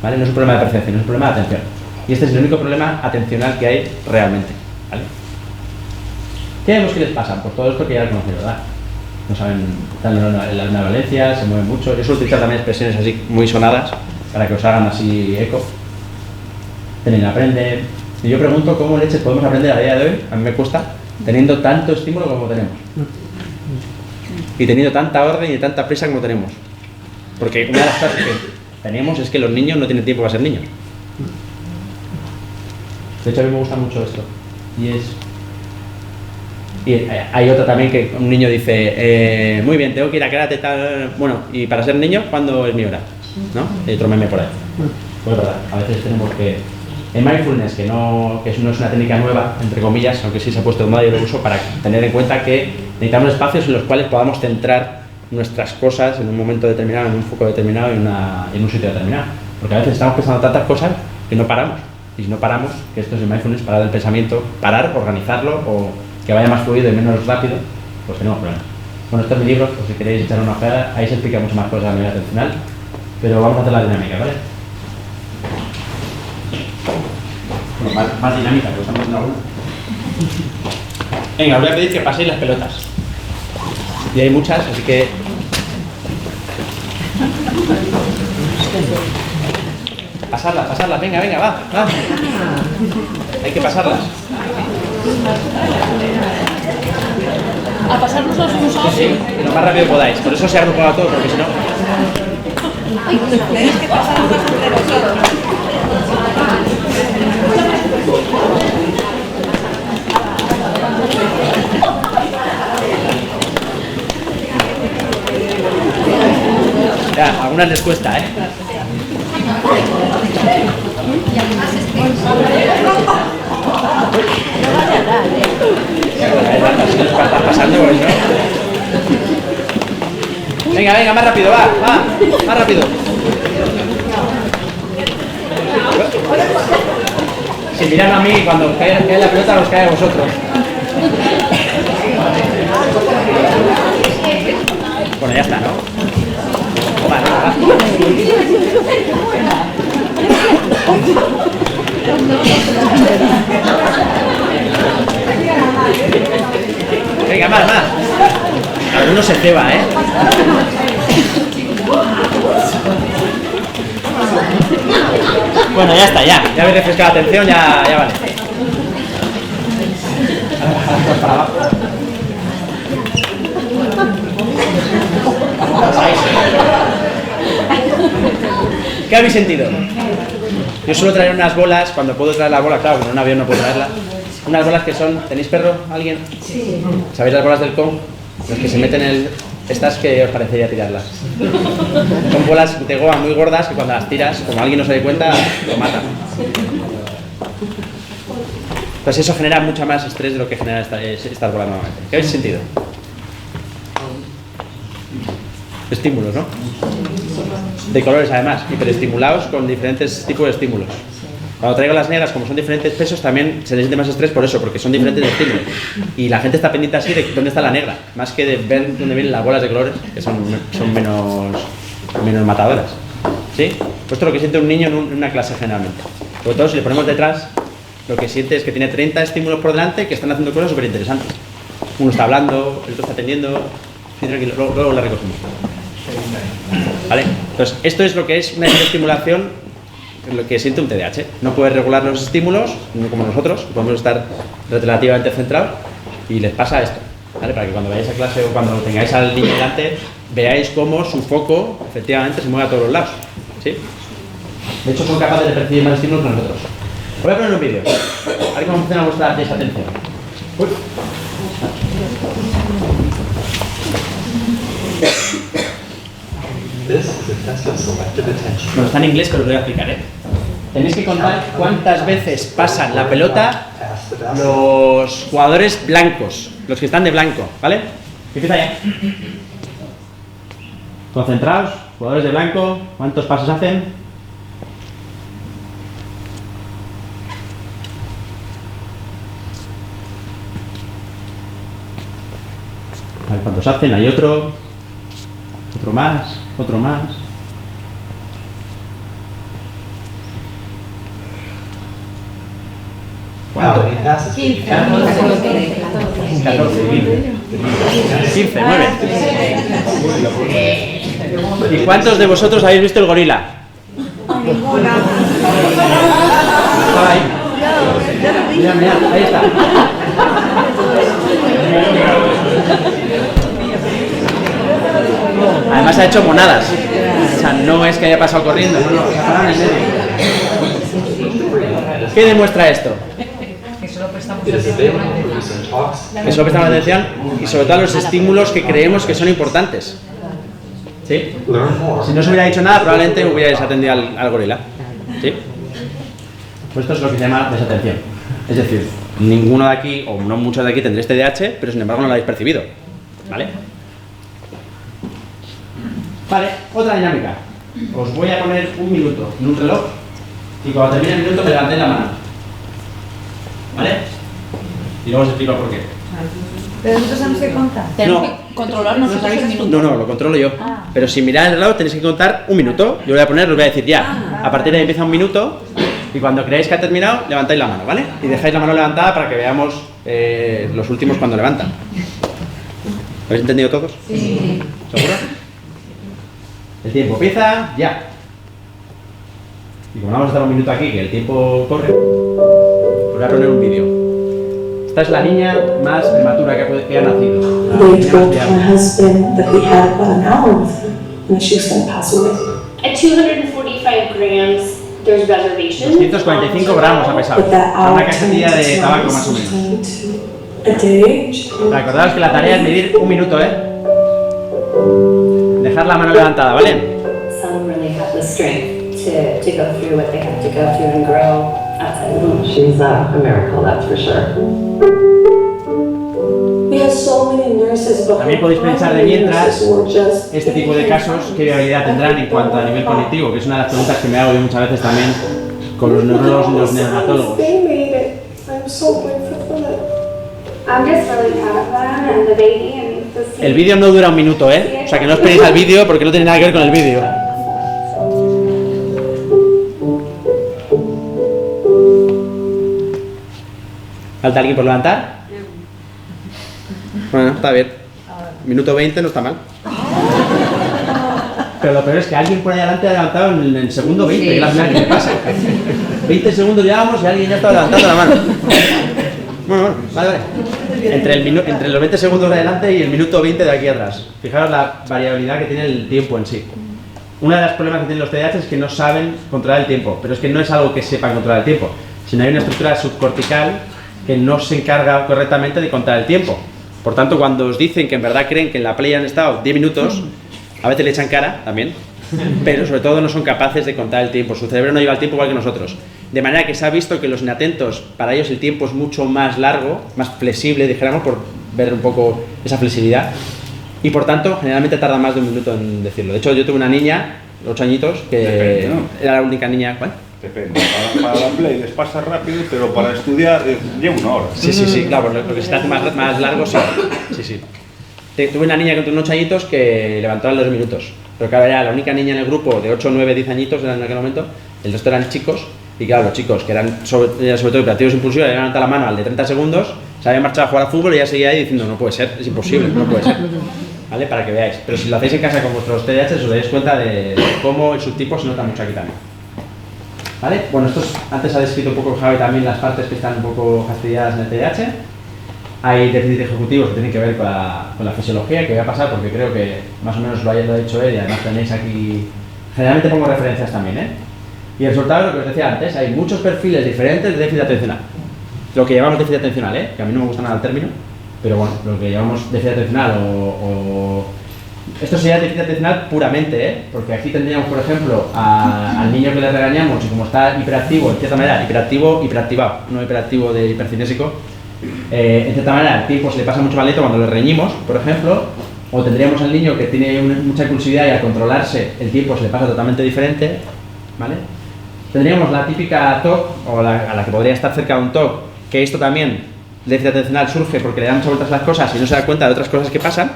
¿vale? No es un problema de percepción, es un problema de atención. Y este es el único problema atencional que hay realmente, ¿vale? ¿Qué vemos que les pasa? Pues todo esto que ya lo conocéis, ¿verdad? No saben, están en la luna de Valencia, se mueven mucho. Yo suelo utilizar también expresiones así muy sonadas para que os hagan así eco. Tienen que aprender. Y yo pregunto cómo leches podemos aprender a día de hoy, a mí me cuesta, teniendo tanto estímulo como tenemos. Y teniendo tanta orden y tanta prisa como tenemos. Porque una de las cosas que tenemos es que los niños no tienen tiempo para ser niños. De hecho, a mí me gusta mucho esto. Y hay otra también que un niño dice, muy bien, tengo que ir a karate tal. Bueno, y para ser niño, ¿cuándo es mi hora? ¿No? Hay otro meme por ahí. Pues es verdad, a veces tenemos que... En mindfulness, que no es una técnica nueva, entre comillas, aunque sí se ha puesto de moda y lo uso, para tener en cuenta que necesitamos espacios en los cuales podamos centrar nuestras cosas en un momento determinado, en un foco determinado y en un sitio determinado. Porque a veces estamos pensando tantas cosas que no paramos. Y si no paramos, que esto es el mindfulness, parar el pensamiento, parar, organizarlo o que vaya más fluido y menos rápido, pues tenemos problemas. Bueno, este es mi libro, por si queréis echar una ojeada, ahí se explica mucho más cosas a nivel atencional, pero vamos a hacer la dinámica, ¿vale? Bueno, más dinámica, porque estamos haciendo alguna. Venga, os voy a pedir que paséis las pelotas. Y hay muchas, así que... Pasarlas, venga, va. Hay que pasarlas. ¿A pasarnos los unos a otros? Sí, lo más rápido podáis. Por eso se ha agrupado todo, porque si no... Tenéis que pasar unas entre vosotros. Ya, a algunas les cuesta, ¿eh? Estás pasando por eso. Venga, más rápido, va, más rápido. Si miran a mí, cuando cae la pelota, os cae a vosotros. Bueno, ya está, ¿no? Vale, va. Venga, más. Alguno se ceba, ¿eh? Bueno, ya está, ya habéis refrescado la atención, ya vale. Para abajo. ¿Qué habéis sentido? Yo suelo traer unas bolas, cuando puedo traer las bolas, claro, en un avión no puedo traerlas. Unas bolas que son, ¿tenéis perro? ¿Alguien? Sí. ¿Sabéis las bolas del Kong? Los que se meten en el... Estas que os parecería tirarlas. Son bolas de goma muy gordas que cuando las tiras, como alguien no se dé cuenta, lo matan. Pues eso genera mucho más estrés de lo que genera estas bolas normalmente. ¿Qué habéis sentido? Estímulos, ¿no? De colores además, hiperestimulados con diferentes tipos de estímulos. Cuando traigo las negras, como son diferentes pesos, también se les siente más estrés por eso, porque son diferentes estímulos. Y la gente está pendiente así de dónde está la negra, más que de ver dónde vienen las bolas de colores, que son menos matadoras. ¿Sí? Pues esto es lo que siente un niño en una clase generalmente. Sobre todo si le ponemos detrás, lo que siente es que tiene 30 estímulos por delante que están haciendo cosas súper interesantes. Uno está hablando, el otro está atendiendo. Sí, tranquilo, luego la recogemos. ¿Vale? Entonces, esto es lo que es una estimulación, lo que siente un TDAH. No puede regular los estímulos, no como nosotros, podemos estar relativamente centrados y les pasa esto, ¿vale? Para que cuando vayáis a clase o cuando tengáis al niño delante, veáis cómo su foco efectivamente se mueve a todos los lados, ¿sí? De hecho, son capaces de percibir más estímulos que nosotros. Os voy a poner un vídeo, a ver cómo funciona vuestra desatención. Uy. Bueno, está en inglés, pero lo voy a explicar, ¿eh? Tenéis que contar cuántas veces pasan la pelota los jugadores blancos, los que están de blanco, ¿vale? Empieza ya. Concentraos, jugadores de blanco, ¿cuántos pasos hacen? A ver cuántos hacen, hay otro más, otro más. ¿Cuánto? 15, 9. ¿Y cuántos de vosotros habéis visto el gorila? Estaba ahí. Mira, ahí está. Además ha hecho monadas. O sea, no es que haya pasado corriendo, no, se ha parado en medio. ¿Qué demuestra esto? Que solo prestamos atención y sobre todo a los estímulos que creemos que son importantes. ¿Sí? Si no se hubiera dicho nada, probablemente hubierais atendido al gorila. ¿Sí? Pues esto es lo que se llama desatención. Es decir, ninguno de aquí, o no muchos de aquí, tendréis TDAH, pero sin embargo no lo habéis percibido. ¿Vale? Vale, otra dinámica. Os voy a poner un minuto en un reloj y cuando termine el minuto me levantéis la mano. ¿Vale? Y luego os explico por qué. Pero nosotros tenemos que contar. Tenemos que controlar nosotros el minuto. No, lo controlo yo. Pero si miráis el reloj tenéis que contar un minuto. Yo voy a poner, os voy a decir ya. A partir de ahí empieza un minuto y cuando creáis que ha terminado, levantáis la mano, ¿vale? Y dejáis la mano levantada para que veamos los últimos cuando levantan. ¿Lo habéis entendido todos? Sí. ¿Seguro? El tiempo empieza ya. Y como vamos a estar un minuto aquí, que el tiempo corre, os voy a poner un vídeo. Esta es la niña más prematura que ha nacido. They told my husband that we had about an hour with her and she was going to pass away. At 245 grams, there's reservations. 245 gramos ha pesado. Una cajetilla de tabaco más o menos. Recordaos que la tarea es medir un minuto, ¿eh? Dejar la mano levantada, ¿vale? Some really have the strength to go through what they have to go through and grow outside the womb. She's a miracle, that's for sure. We have so many nurses, but también podéis pensar de mientras este tipo de casos qué viabilidad tendrán en cuanto a nivel cognitivo, que es una de las preguntas que me hago yo muchas veces también con los neurólogos y los neonatólogos. El vídeo no dura un minuto, ¿eh? O sea que no esperéis al vídeo porque no tiene nada que ver con el vídeo. ¿Falta alguien por levantar? Bueno, está bien. Minuto 20 no está mal. Pero lo peor es que alguien por ahí adelante ha levantado en el segundo 20, que es la final, ¿qué pasa? 20 segundos llevamos y alguien ya está levantando la mano. Bueno, vale. Entre los 20 segundos de adelante y el minuto 20 de aquí atrás. Fijaros la variabilidad que tiene el tiempo en sí. Uno de los problemas que tienen los TDAH es que no saben controlar el tiempo, pero es que no es algo que sepan controlar el tiempo, sino hay una estructura subcortical que no se encarga correctamente de controlar el tiempo. Por tanto, cuando os dicen que en verdad creen que en la play han estado 10 minutos, a veces le echan cara también, pero sobre todo no son capaces de contar el tiempo. Su cerebro no lleva el tiempo igual que nosotros. De manera que se ha visto que los inatentos, para ellos el tiempo es mucho más largo, más flexible, dijéramos, por ver un poco esa flexibilidad. Y por tanto, generalmente tarda más de un minuto en decirlo. De hecho, yo tuve una niña, 8 añitos, que depende, ¿no? era la única niña... ¿Cuál? Depende. Para la play les pasa rápido, pero para estudiar lleva una hora. Sí, claro, lo que se te hace más largo, sí. Tuve una niña con 8 añitos que levantaba en 2 minutos. Pero claro, era la única niña en el grupo de 8, 9, 10 añitos en aquel momento. El resto eran chicos. Y claro, los chicos que eran sobre todo hiperactivos impulsivos, le levantan la mano al de 30 segundos, se habían marchado a jugar al fútbol y ya seguía ahí diciendo, no puede ser, es imposible, no puede ser. ¿Vale? Para que veáis. Pero si lo hacéis en casa con vuestros TDAH, os dais cuenta de cómo el subtipo se nota mucho aquí también. ¿Vale? Bueno, antes ha descrito un poco Javi también las partes que están un poco fastidiadas en el TDAH. Hay déficits ejecutivos que tienen que ver con la fisiología, que voy a pasar porque creo que más o menos lo ha dicho él y además tenéis aquí... Generalmente pongo referencias también, ¿eh? Y el resultado es lo que os decía antes, hay muchos perfiles diferentes de déficit atencional. Lo que llamamos déficit atencional, que a mí no me gusta nada el término, pero bueno, lo que llamamos déficit atencional esto sería déficit atencional puramente, porque aquí tendríamos, por ejemplo, al niño que le regañamos y como está hiperactivo, en cierta manera, hiperactivado, no hiperactivo de hipercinésico, en cierta manera el tiempo se le pasa mucho más lento cuando le reñimos, por ejemplo, o tendríamos al niño que tiene mucha impulsividad y al controlarse el tiempo se le pasa totalmente diferente, ¿vale? Tendríamos la típica TOC, o a la que podría estar cerca de un TOC, que esto también, el déficit atencional surge porque le dan muchas vueltas a las cosas y no se da cuenta de otras cosas que pasan,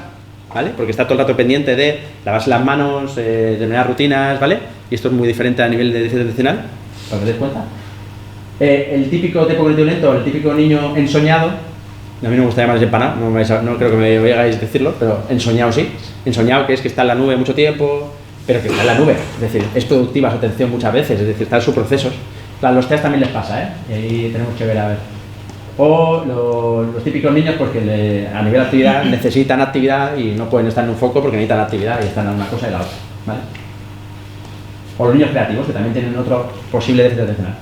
¿vale? Porque está todo el rato pendiente de lavarse las manos, terminar rutinas, ¿vale? Y esto es muy diferente a nivel de déficit atencional, para que os deis cuenta. El típico tipo cognitivo lento, el típico niño ensoñado, a mí no me gusta llamarles empanado, no creo que me oigáis decirlo, pero ensoñado sí. Ensoñado que es que está en la nube mucho tiempo, pero que está en la nube, es decir, es productiva su atención muchas veces, es decir, está en sus procesos. Claro, a los TEAs también les pasa, y ahí tenemos que ver a ver. O los típicos niños porque a nivel de actividad necesitan actividad y no pueden estar en un foco porque necesitan actividad y están en una cosa y la otra, ¿vale? O los niños creativos que también tienen otro posible déficit atencional.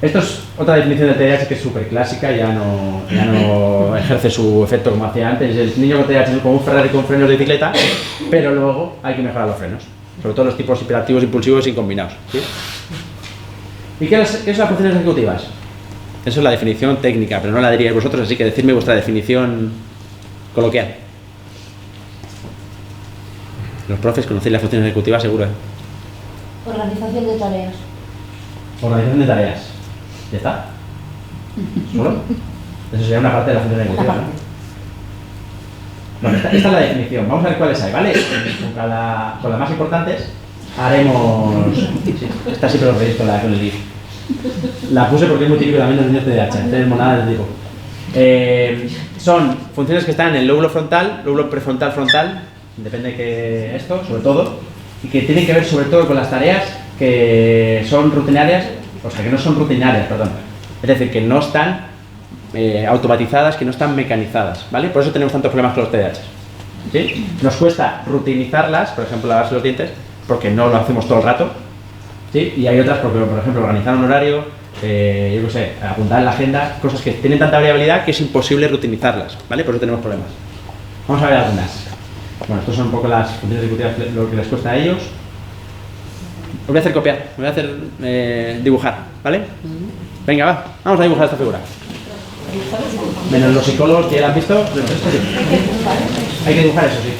Esto es otra definición de TDAH que es súper clásica, ya no ejerce su efecto como hacía antes. El niño con TDAH es como un Ferrari con frenos de bicicleta, pero luego hay que mejorar los frenos, sobre todo los tipos hiperactivos, impulsivos y combinados, ¿sí? ¿Y qué son las funciones ejecutivas? Eso es la definición técnica, pero no la diríais vosotros, así que decidme vuestra definición coloquial. Los profes conocéis las funciones ejecutivas, seguro, ¿eh? Organización de tareas. Organización de tareas. ¿Ya está? ¿Solo? Eso sería una parte de la función ejecutiva, ¿no? Bueno, esta es la definición. Vamos a ver cuáles hay, ¿vale? Con las más importantes haremos... Sí, esta siempre lo veis con el GIF. La puse porque es muy típico también de los niños TDAH, no tenemos nada de tipo. Son funciones que están en el lóbulo frontal, lóbulo prefrontal, frontal, depende de que esto, sobre todo, y que tienen que ver sobre todo con las tareas que son rutinarias, o sea, que no son rutinarias, perdón. Es decir, que no están automatizadas, que no están mecanizadas, ¿vale? Por eso tenemos tantos problemas con los TDAH, ¿sí? Nos cuesta rutinizarlas, por ejemplo, lavarse los dientes, porque no lo hacemos todo el rato, ¿sí? Y hay otras, porque, por ejemplo, organizar un horario, yo qué sé, apuntar en la agenda, cosas que tienen tanta variabilidad que es imposible rutinizarlas, ¿vale? Por eso tenemos problemas. Vamos a ver algunas. Bueno, estas son un poco las funciones ejecutivas, lo que les cuesta a ellos. Os voy a hacer copiar, os voy a hacer dibujar, ¿vale? Venga, va, vamos a dibujar esta figura. Menos los psicólogos que ya la han visto, pero esto sí. Hay que dibujar eso, sí.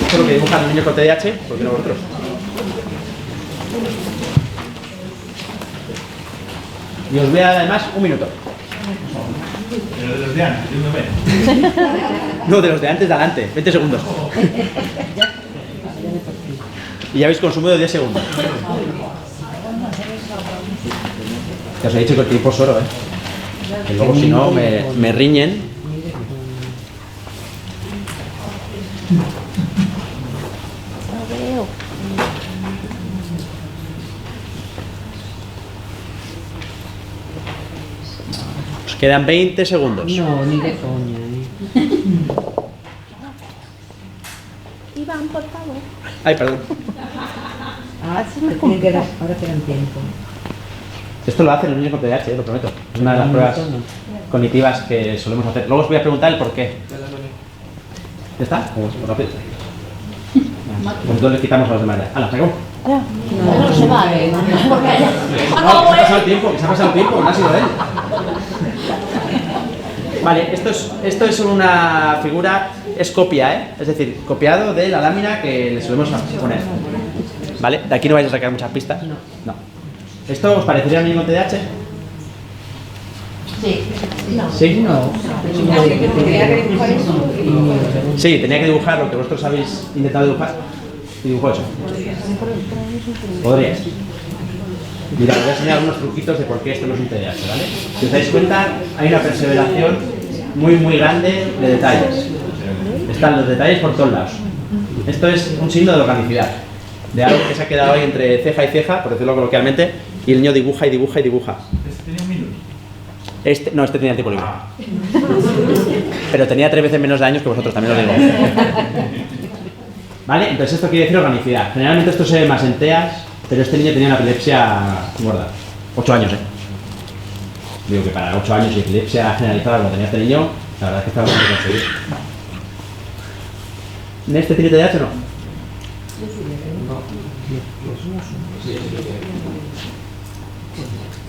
Esto es lo que dibujan los niños con TDAH, porque no vosotros. Y os voy a dar además un minuto. Pero de los de antes, de un mes. No, de los de antes de adelante, 20 segundos. Y ya habéis consumido 10 segundos. Ya os he dicho que el tiempo es oro, que luego si no me riñen. No veo. Quedan 20 segundos. No, ni de coña, Iván, por favor. Ay, perdón. ahora quedan tiempo. Esto lo hacen los niños con TDAH, lo prometo. Es una de las pruebas cognitivas que solemos hacer. Luego os voy a preguntar el por qué. ¿Ya está? Pues rápido. Pues entonces le quitamos a los demás. ¡Hala, se acabó! No se vale. Porque No, que se ha pasado el tiempo, no ha sido él. Vale, esto es una figura, es copia, ¿eh? Es decir, copiado de la lámina que le solemos poner. ¿Vale? De aquí no vais a sacar muchas pistas. No. ¿Esto os parecería a un niño con TDAH? Sí. ¿Sí? No. Sí, tenía que dibujar lo que vosotros habéis intentado dibujar. Y dibujó eso. Podrías. Mira, os voy a enseñar algunos truquitos de por qué esto no es un TDAH, ¿vale? Si os dais cuenta, hay una perseveración muy grande de detalles. Están los detalles por todos lados. Esto es un signo de organicidad, de algo que se ha quedado ahí entre ceja y ceja, por decirlo coloquialmente, y el niño dibuja y dibuja y dibuja. ¿Este tenía un minuto? No, este tenía tiempo libre. Pero tenía 3 veces menos de años que vosotros, también os digo. ¿Vale? Entonces esto quiere decir organicidad. Generalmente esto se ve más en TEAs, pero este niño tenía una epilepsia gorda. 8 años, Digo que para 8 años y epilepsia generalizada como tenía este niño, la verdad es que estaba muy conseguido. ¿Este tiene TDAH o no?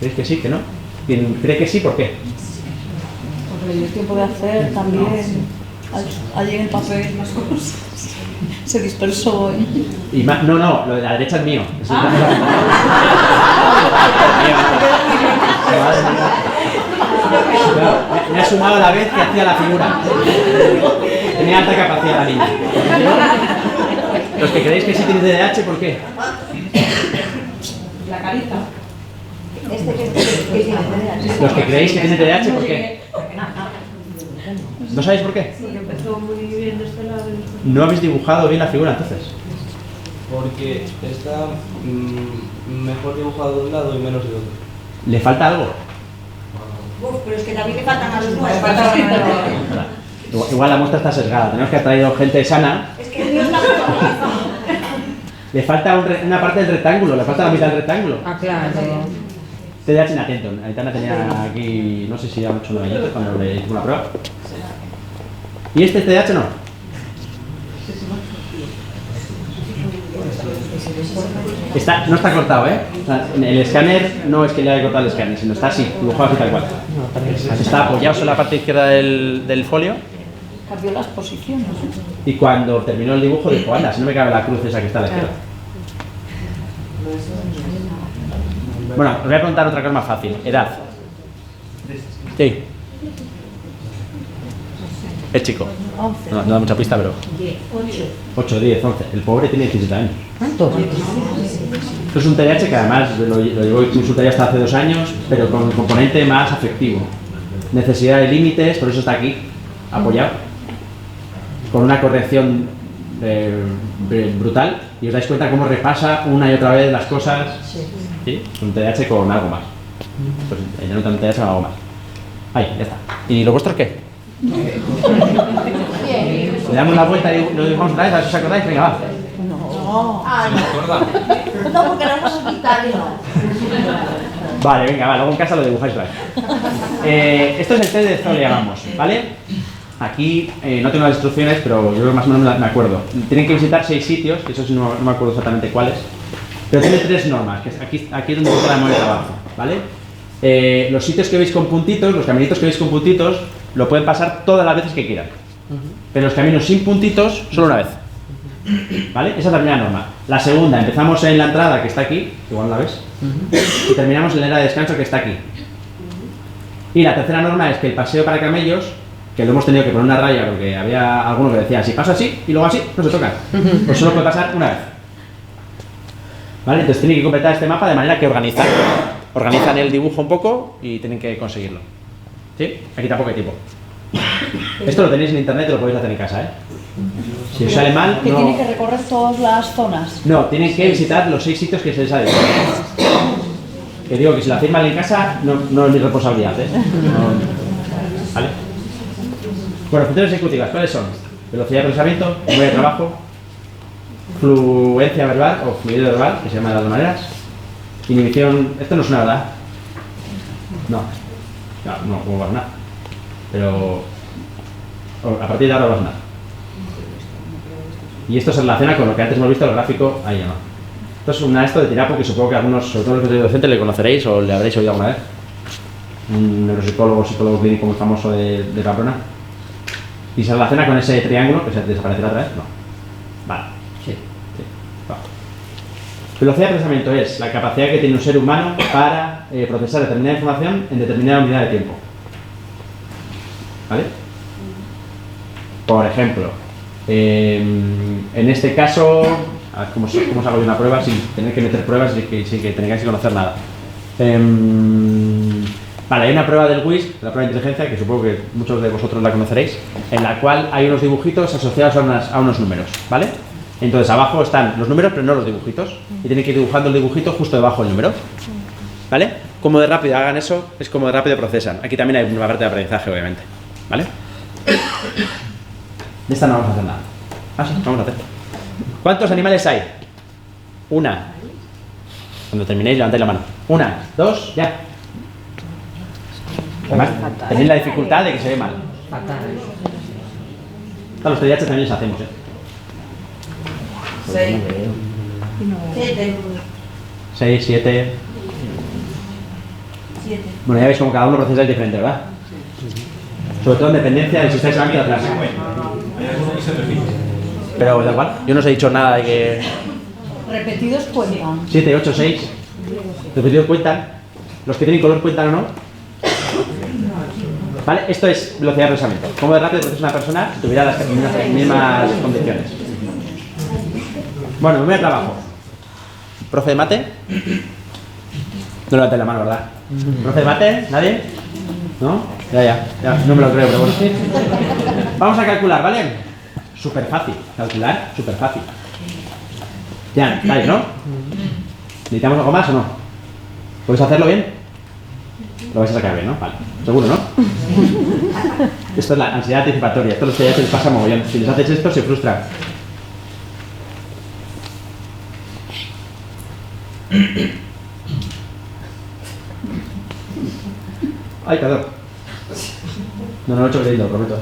¿Crees que sí, que no? ¿Quién cree que sí? ¿Por qué? Porque le dio tiempo de hacer también allí en el papel las cosas. Se dispersó. No, lo de la derecha es mío. Claro, me ha sumado a la vez que hacía la figura. Tenía alta capacidad la niña. Los que creéis que sí tiene TDAH, ¿por qué? La carita. Los que creéis que tiene TDAH, ¿por qué? ¿No sabéis por qué? No habéis dibujado bien la figura entonces. Porque está mejor dibujado de un lado y menos de otro. ¿Le falta algo? Pero es que también le faltan a los nuevos. Igual la muestra está sesgada. Tenemos que ha traído gente sana. Es que el mío está muy. Le falta una parte del rectángulo, le falta la mitad del rectángulo. Ah, claro. TDAH inatento. Aitana tenía aquí, no sé si ya 8 o 9 años cuando le hicimos la prueba. ¿Y este TDAH no? No está cortado, ¿eh? O sea, el escáner no es que le haya cortado el escáner, sino está así, dibujado así tal cual. Está apoyado sobre la parte izquierda del folio. Cambió las posiciones. Y cuando terminó el dibujo dijo, anda, si no me cabe la cruz esa que está a la izquierda. Bueno, os voy a preguntar otra cosa más fácil. Edad. Sí. Es chico. No da mucha pista, pero... 8, 10, 11. El pobre tiene 17 años. ¿Cuánto? Esto es un TDAH que además lo llevo en consulta ya hasta hace 2 años, pero con un componente más afectivo. Necesidad de límites, por eso está aquí, apoyado. Con una corrección brutal. Y os dais cuenta cómo repasa una y otra vez las cosas. ¿Sí? Es un TDAH con algo más. Pues ella no tiene un TDAH con algo más. Ahí, ya está. ¿Y lo vuestro qué? Le damos la vuelta y lo dibujamos otra vez, a ver si os acordáis. Venga, va. No. No, porque no hemos quitado, no. Vale, venga, va, luego en casa lo dibujáis otra vez. Esto es el test de Zoll, llamamos, ¿vale? Aquí no tengo las instrucciones, pero yo más o menos me acuerdo. Tienen que visitar 6 sitios, que eso sí no me acuerdo exactamente cuáles. Pero tiene 3 normas, que es aquí es donde está la memoria de trabajo, ¿vale? Los sitios que veis con puntitos, los caminitos que veis con puntitos, lo pueden pasar todas las veces que quieran. Pero los caminos sin puntitos, solo una vez. ¿Vale? Esa es la primera norma. La segunda, empezamos en la entrada que está aquí, igual no la ves, y terminamos en la era de descanso que está aquí. Y la tercera norma es que el paseo para camellos, que lo hemos tenido que poner una raya porque había algunos que decían, si paso así y luego así, no se tocan. Pues solo puede pasar una vez. ¿Vale? Entonces tienen que completar este mapa de manera que organizan el dibujo un poco y tienen que conseguirlo. ¿Sí? Aquí tampoco hay tiempo. Esto lo tenéis en internet y lo podéis hacer en casa, ¿eh? Si os sale mal, Que no... tiene que recorrer todas las zonas. No, tienen que visitar los 6 sitios que se les ha dicho. Que digo que si la firman en casa no es mi responsabilidad, ¿eh? No. ¿Vale? Bueno, funciones ejecutivas, ¿cuáles son? Velocidad de procesamiento, memoria de trabajo, fluencia verbal o fluidez verbal, que se llama de las dos maneras, inhibición. Esto no es una verdad. No, ¿cómo va a sonar? Pero a partir de ahora va a sonar. Y esto se relaciona con lo que antes hemos visto, el gráfico, ahí ya no. Esto es esto de Tirapo, que supongo que algunos, sobre todo los que sois docentes, le conoceréis o le habréis oído alguna vez. Un neuropsicólogo, psicólogo clínico muy famoso de Pamplona. Y se relaciona con ese triángulo, que se desaparecerá otra vez. No. Vale. Sí. Va. Velocidad de procesamiento es la capacidad que tiene un ser humano para procesar determinada información en determinada unidad de tiempo. ¿Vale? Por ejemplo, en este caso, a ver cómo os hago yo una prueba sin tener que meter pruebas y sin que tengáis que conocer nada. Vale, hay una prueba del WISC, la prueba de inteligencia, que supongo que muchos de vosotros la conoceréis, en la cual hay unos dibujitos asociados a unos números, ¿vale? Entonces abajo están los números, pero no los dibujitos, y tienen que ir dibujando el dibujito justo debajo del número, ¿vale? Como de rápido hagan eso, es como de rápido procesan. Aquí también hay una parte de aprendizaje, obviamente, ¿vale? De esta no vamos a hacer nada. Ah, sí, vamos a hacer. ¿Cuántos animales hay? Una. Cuando terminéis, levantáis la mano. Una, dos, ya. Además, tenéis la dificultad de que se ve mal. Los TDAH también los hacemos, 6. 7. 6, 7. Bueno, ya veis como cada uno procesa diferente, ¿verdad? Sobre todo en dependencia de si estáis delante o atrás. Pero da igual, yo no os he dicho nada de que... Repetidos cuentan. 7, 8, 6. Repetidos cuentan. Los que tienen color cuentan o no. ¿Vale? Esto es velocidad de procesamiento. Cómo de rápido procesa una persona si tuviera las mismas condiciones. Bueno, memoria de trabajo. ¿Profe de mate? No levantéis la mano, ¿verdad? ¿Profe de mate? ¿Nadie? ¿No? Ya, no me lo creo, pero bueno. Vamos a calcular, ¿vale? Súper fácil. Calcular, súper fácil. Ya, ¿vale, no? ¿Necesitamos algo más o no? ¿Podéis hacerlo bien? Lo vais a sacar bien, ¿no? Vale. Seguro, ¿no? Esto es la ansiedad anticipatoria. Esto a los que ya se les pasa mogollón. Si les haces esto, se frustran. Ay, perdón. No lo he hecho creyendo, lo prometo.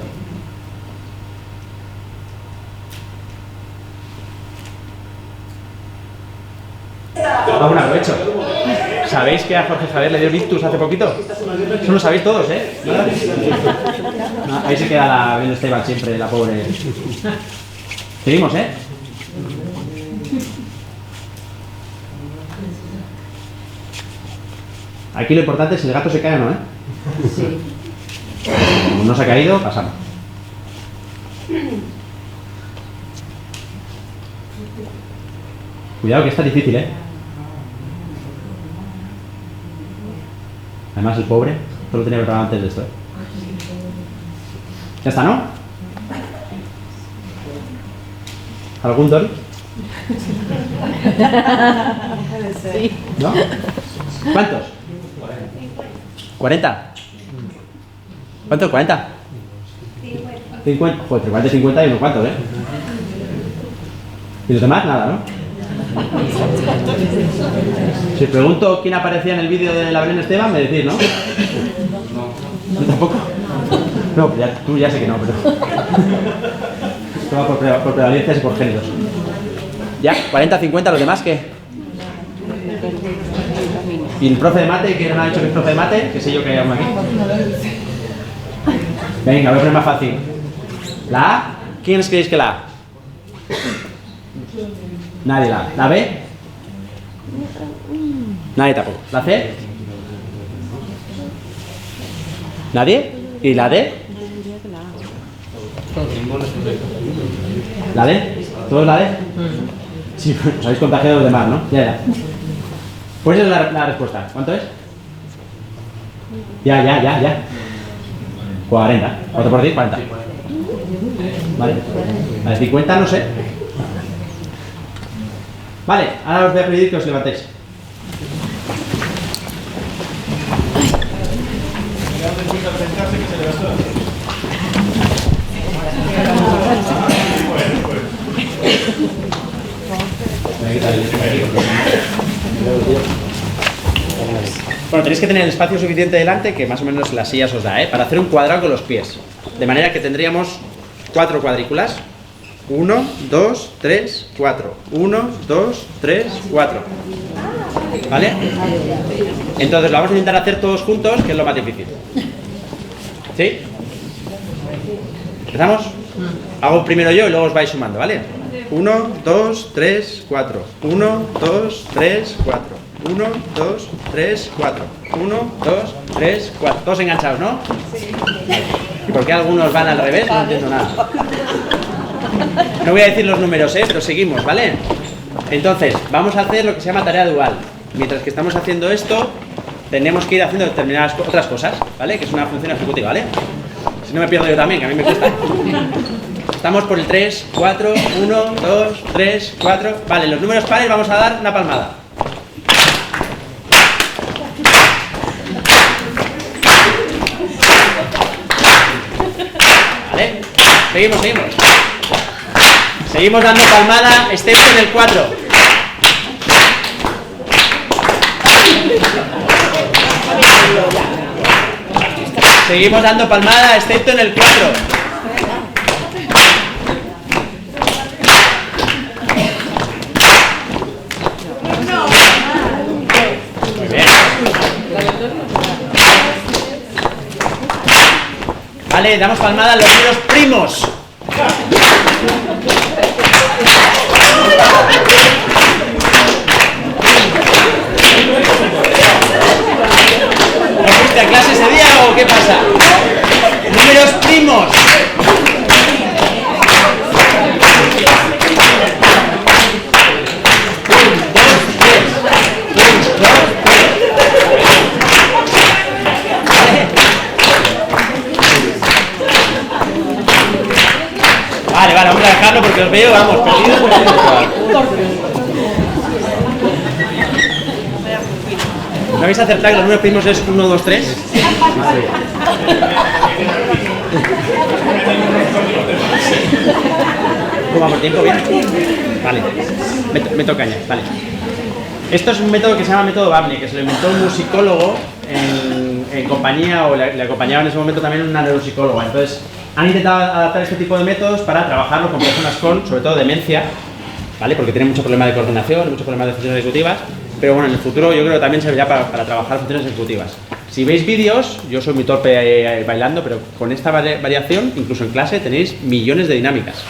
Aún aprovecho. ¿Sabéis que a Jorge Javier le dio un ictus hace poquito? Eso lo sabéis todos, ¿eh? No, ahí se queda la Belén Esteban siempre, la pobre. Seguimos, ¿eh? Aquí lo importante es si el gato se cae o no, ¿eh? Sí. Como no se ha caído, pasamos. Cuidado que está difícil, ¿eh? Además el pobre, esto lo tenía preparado antes de esto, ¿eh? ¿Ya está, no? ¿Algún Dori? Sí. ¿No? ¿Cuántos? 40. ¿Cuántos? 40. 50. Joder, entre 40 y 50 hay unos cuantos, ¿eh? ¿Y los demás? Nada, ¿no? Si os pregunto quién aparecía en el vídeo de la Belén Esteban, me decís, ¿no? ¿No tampoco? No, tú ya sé que no, pero... Esto va por prevalencias y por géneros. ¿Ya? ¿40, 50? ¿Los demás qué? ¿Y el profe de mate? ¿Quién me ha dicho que es profe de mate? Que sé yo que hay uno aquí. Venga, voy a poner más fácil. ¿La A? ¿Quién creéis que la A? Nadie la A. ¿La B? Nadie tampoco. ¿La C? ¿Nadie? ¿Y la D? ¿La D? ¿Todos la D? Sí, os habéis contagiado los demás, ¿no? Ya. Pues esa es la respuesta. ¿Cuánto es? Ya. 40. ¿Cuánto por decir? 40. Vale. A ver, 50 no sé. Vale, ahora os voy a pedir que os levantéis. empieza a pensarse que se le va todo. Bueno, tenéis que tener el espacio suficiente delante, que más o menos las sillas os da, para hacer un cuadrado con los pies. De manera que tendríamos 4 cuadrículas. 1, 2, 3, 4. 1, 2, 3, 4. ¿Vale? Entonces lo vamos a intentar hacer todos juntos, que es lo más difícil. ¿Sí? ¿Empezamos? Hago primero yo y luego os vais sumando, ¿vale? 1, 2, 3, 4. 1, 2, 3, 4. 1, 2, 3, 4. 1, 2, 3, 4. Todos enganchados, ¿no? Sí. ¿Y por qué algunos van al revés? No entiendo nada. No voy a decir los números, pero seguimos, ¿vale? Entonces, vamos a hacer lo que se llama tarea dual. Mientras que estamos haciendo esto, tenemos que ir haciendo determinadas otras cosas, ¿vale? Que es una función ejecutiva, ¿vale? Si no me pierdo yo también, que a mí me cuesta. Estamos por el 3, 4, 1, 2, 3, 4. Vale, los números pares vamos a dar una palmada. Vale, seguimos. Seguimos dando palmada, excepto en el 4. Seguimos dando palmada, excepto en el 4. Muy bien. Vale, damos palmada a los números primos. ¿No fuiste a clase ese día o qué pasa? Números primos. Vale, vamos a dejarlo porque os veo, vamos, perdidos. ¿No habéis acertado que los números primos es 1, 2, 3? ¿Cómo va por tiempo? ¿Bien? Vale, me toca ya, vale. Esto es un método que se llama método Babney, que se lo inventó un musicólogo en compañía, o le acompañaba en ese momento también una neuropsicóloga. Entonces, han intentado adaptar este tipo de métodos para trabajarlo con personas con, sobre todo, demencia, ¿vale? Porque tienen mucho problema de coordinación, muchos problemas de funciones ejecutivas, pero bueno, en el futuro yo creo que también servirá para trabajar funciones ejecutivas. Si veis vídeos, yo soy muy torpe bailando, pero con esta variación, incluso en clase, tenéis millones de dinámicas,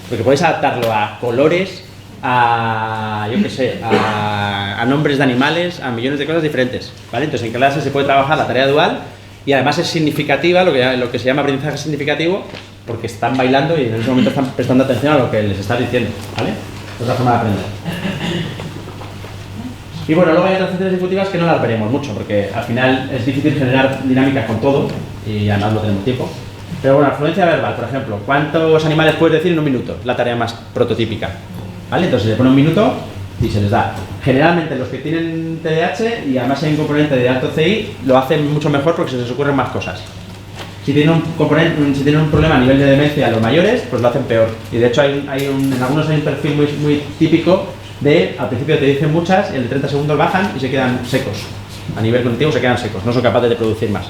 porque podéis adaptarlo a colores, a, yo qué sé, a nombres de animales, a millones de cosas diferentes, ¿vale? Entonces en clase se puede trabajar la tarea dual. Y además es significativa, lo que se llama aprendizaje significativo, porque están bailando y en ese momento están prestando atención a lo que les estás diciendo, ¿vale? Es otra forma de aprender. Y bueno, luego hay otras funciones ejecutivas que no las veremos mucho, porque al final es difícil generar dinámicas con todo, y además no tenemos tiempo. Pero bueno, afluencia verbal, por ejemplo, ¿cuántos animales puedes decir en un minuto? La tarea más prototípica, ¿vale? Entonces se le pone un minuto y se les da. Generalmente los que tienen TDAH y además hay un componente de alto CI lo hacen mucho mejor porque se les ocurren más cosas. Si tienen un problema a nivel de demencia los mayores, pues lo hacen peor. Y de hecho en algunos hay un perfil muy típico de al principio te dicen muchas y en 30 segundos bajan y se quedan secos. A nivel cognitivo se quedan secos, no son capaces de producir más.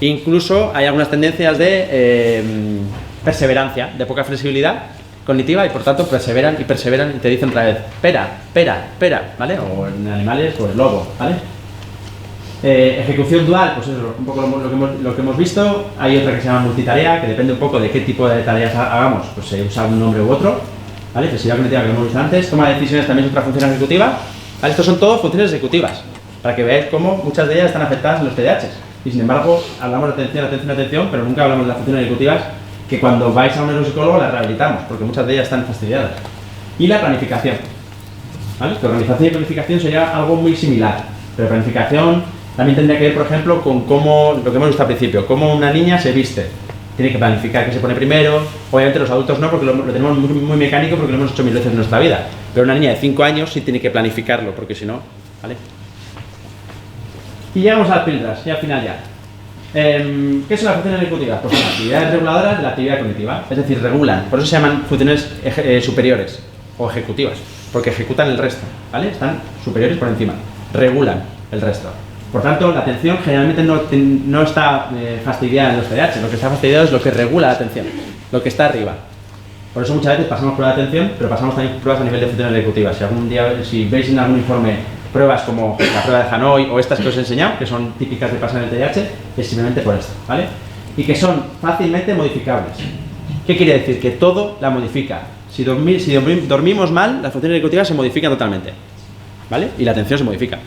Incluso hay algunas tendencias de perseverancia, de poca flexibilidad cognitiva y por tanto perseveran y te dicen otra vez espera, ¿vale? O en animales, pues lobo, ¿vale? Ejecución dual, pues eso, un poco lo que hemos visto. Hay otra que se llama multitarea, que depende un poco de qué tipo de tareas hagamos, pues se usa un nombre u otro, ¿vale? Flexibilidad cognitiva que hemos visto antes. Toma de decisiones también es otra función ejecutiva, ¿vale? Estos son todos funciones ejecutivas, para que veáis cómo muchas de ellas están afectadas en los TDAHs. Y sin embargo, hablamos de atención, pero nunca hablamos de las funciones ejecutivas que cuando vais a un neuropsicólogo las rehabilitamos, porque muchas de ellas están fastidiadas. Y la planificación, ¿vale? Que organización y planificación sería algo muy similar, pero planificación también tendría que ver, por ejemplo, con cómo, lo que hemos visto al principio, cómo una niña se viste. Tiene que planificar qué se pone primero. Obviamente los adultos no, porque lo tenemos muy mecánico, porque lo hemos hecho 1000 veces en nuestra vida. Pero una niña de 5 años sí tiene que planificarlo, porque si no, ¿vale? Y llegamos a las píldoras, y al final ya. ¿Qué son las funciones ejecutivas? Pues son actividades reguladoras de la actividad cognitiva, es decir, regulan. Por eso se llaman funciones superiores o ejecutivas, porque ejecutan el resto, ¿vale? Están superiores por encima, regulan el resto. Por tanto, la atención generalmente no está fastidiada en los TDAH, lo que está fastidiado es lo que regula la atención, lo que está arriba. Por eso muchas veces pasamos pruebas de atención, pero pasamos también pruebas a nivel de funciones ejecutivas. Si veis en algún informe pruebas como la prueba de Hanoi o estas que os he enseñado, que son típicas de pasar en el TDAH, es simplemente por esto, ¿vale? Y que son fácilmente modificables. ¿Qué quiere decir? Que todo la modifica. Si dormimos mal, las funciones ejecutivas se modifican totalmente, ¿vale? Y la atención se modifica.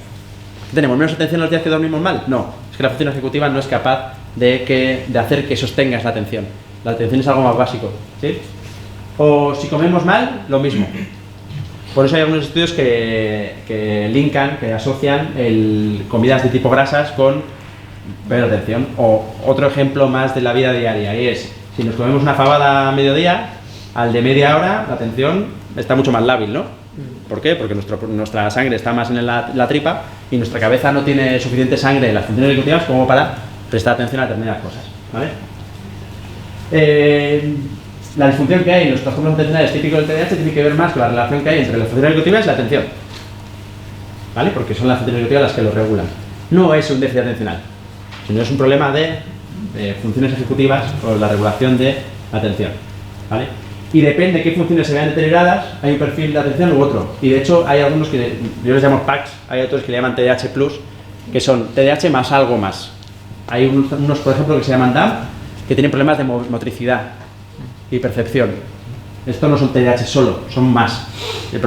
¿Tenemos menos atención los días que dormimos mal? No, es que la función ejecutiva no es capaz de hacer que sostengas la atención. La atención es algo más básico, ¿sí? O si comemos mal, lo mismo. Por eso hay algunos estudios que linkan, que asocian comidas de tipo grasas con peor atención. O otro ejemplo más de la vida diaria, y es, si nos comemos una fabada a mediodía, al de media hora la atención está mucho más lábil, ¿no? ¿Por qué? Porque nuestra sangre está más en la tripa y nuestra cabeza no tiene suficiente sangre en las funciones ejecutivas como para prestar atención a determinadas cosas, ¿vale? La disfunción que hay en los trastornos atencionales típicos del TDAH tiene que ver más con la relación que hay entre las funciones ejecutivas y la atención, ¿vale? Porque son las funciones ejecutivas las que lo regulan. No es un déficit atencional, sino es un problema de funciones ejecutivas o la regulación de la atención, ¿vale? Y depende de qué funciones se vean deterioradas, hay un perfil de atención u otro. Y de hecho hay algunos que yo les llamo PACs, hay otros que le llaman TDAH+, que son TDAH más algo más. Hay unos, por ejemplo, que se llaman DAM, que tienen problemas de motricidad y percepción. Estos no son TDAH solo, son más. Hay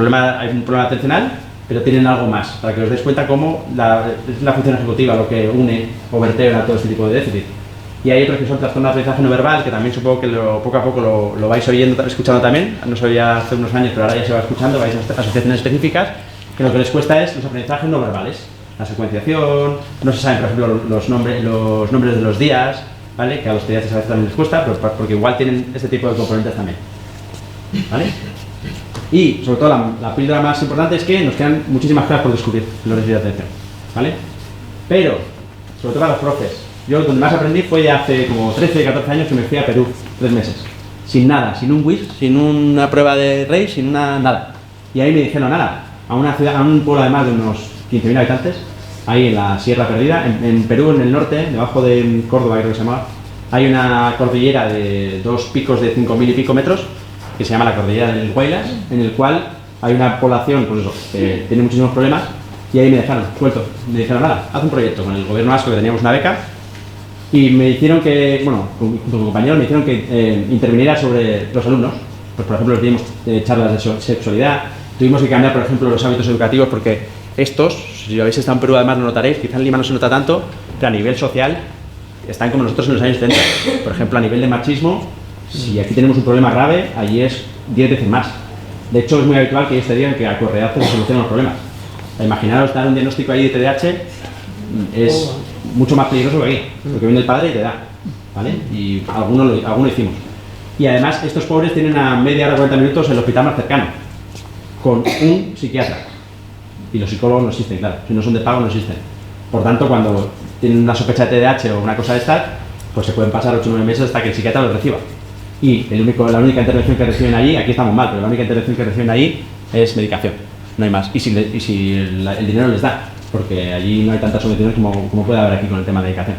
un problema atencional, pero tienen algo más, para que os deis cuenta cómo es la función ejecutiva lo que une o vertebra todo este tipo de déficit. Y hay otros que son trastornos de aprendizaje no verbal, que también supongo que poco a poco lo vais escuchando también. No se oía hace unos años, pero ahora ya se va escuchando, vais a asociaciones específicas, que lo que les cuesta es los aprendizajes no verbales. La secuenciación, no se saben, por ejemplo, los nombres de los días, ¿vale? Que a los TDAH a veces también les cuesta, pero porque igual tienen este tipo de componentes también, ¿vale? Y, sobre todo, la píldora más importante es que nos quedan muchísimas cosas por descubrir en los déficits de atención, ¿vale? Pero, sobre todo para los profes, yo donde más aprendí fue hace como 13, 14 años que me fui a Perú, 3 meses, sin nada, sin un WIS, sin una prueba de RACE, sin nada. Y ahí me dijeron, nada, a un pueblo además de unos 15.000 habitantes, ahí en la Sierra Perdida, en Perú, en el norte, debajo de Córdoba, creo que se llamaba, hay una cordillera de 2 picos de 5.000 y pico metros, que se llama la cordillera del Huaylas, en el cual hay una población, pues eso, que tiene muchísimos problemas, y ahí me dejaron suelto. Me dijeron, nada, haz un proyecto con el gobierno vasco, que teníamos una beca, y me hicieron que, bueno, junto con compañeros, me hicieron que interviniera sobre los alumnos. Pues, por ejemplo, les dimos charlas de sexualidad, tuvimos que cambiar, por ejemplo, los hábitos educativos, porque estos, si habéis estado en Perú, además lo notaréis, quizás en Lima no se nota tanto, pero a nivel social están como nosotros en los años 70. Por ejemplo, a nivel de machismo, si aquí tenemos un problema grave, allí es 10 veces más. De hecho, es muy habitual que ellos te digan que a correazos se solucionan los problemas. Imaginaros dar un diagnóstico ahí de TDAH, es mucho más peligroso que aquí, porque viene el padre y te da, ¿vale? Y alguno hicimos. Y además, estos pobres tienen a media hora, 40 minutos el hospital más cercano, con un psiquiatra. Y los psicólogos no existen, claro, si no son de pago no existen. Por tanto, cuando tienen una sospecha de TDAH o una cosa de estas, pues se pueden pasar 8 o 9 meses hasta que el psiquiatra los reciba. Y la única intervención que reciben allí, aquí estamos mal, pero la única intervención que reciben allí es medicación, no hay más. Y si el dinero les da, porque allí no hay tantas subvenciones como puede haber aquí con el tema de medicación,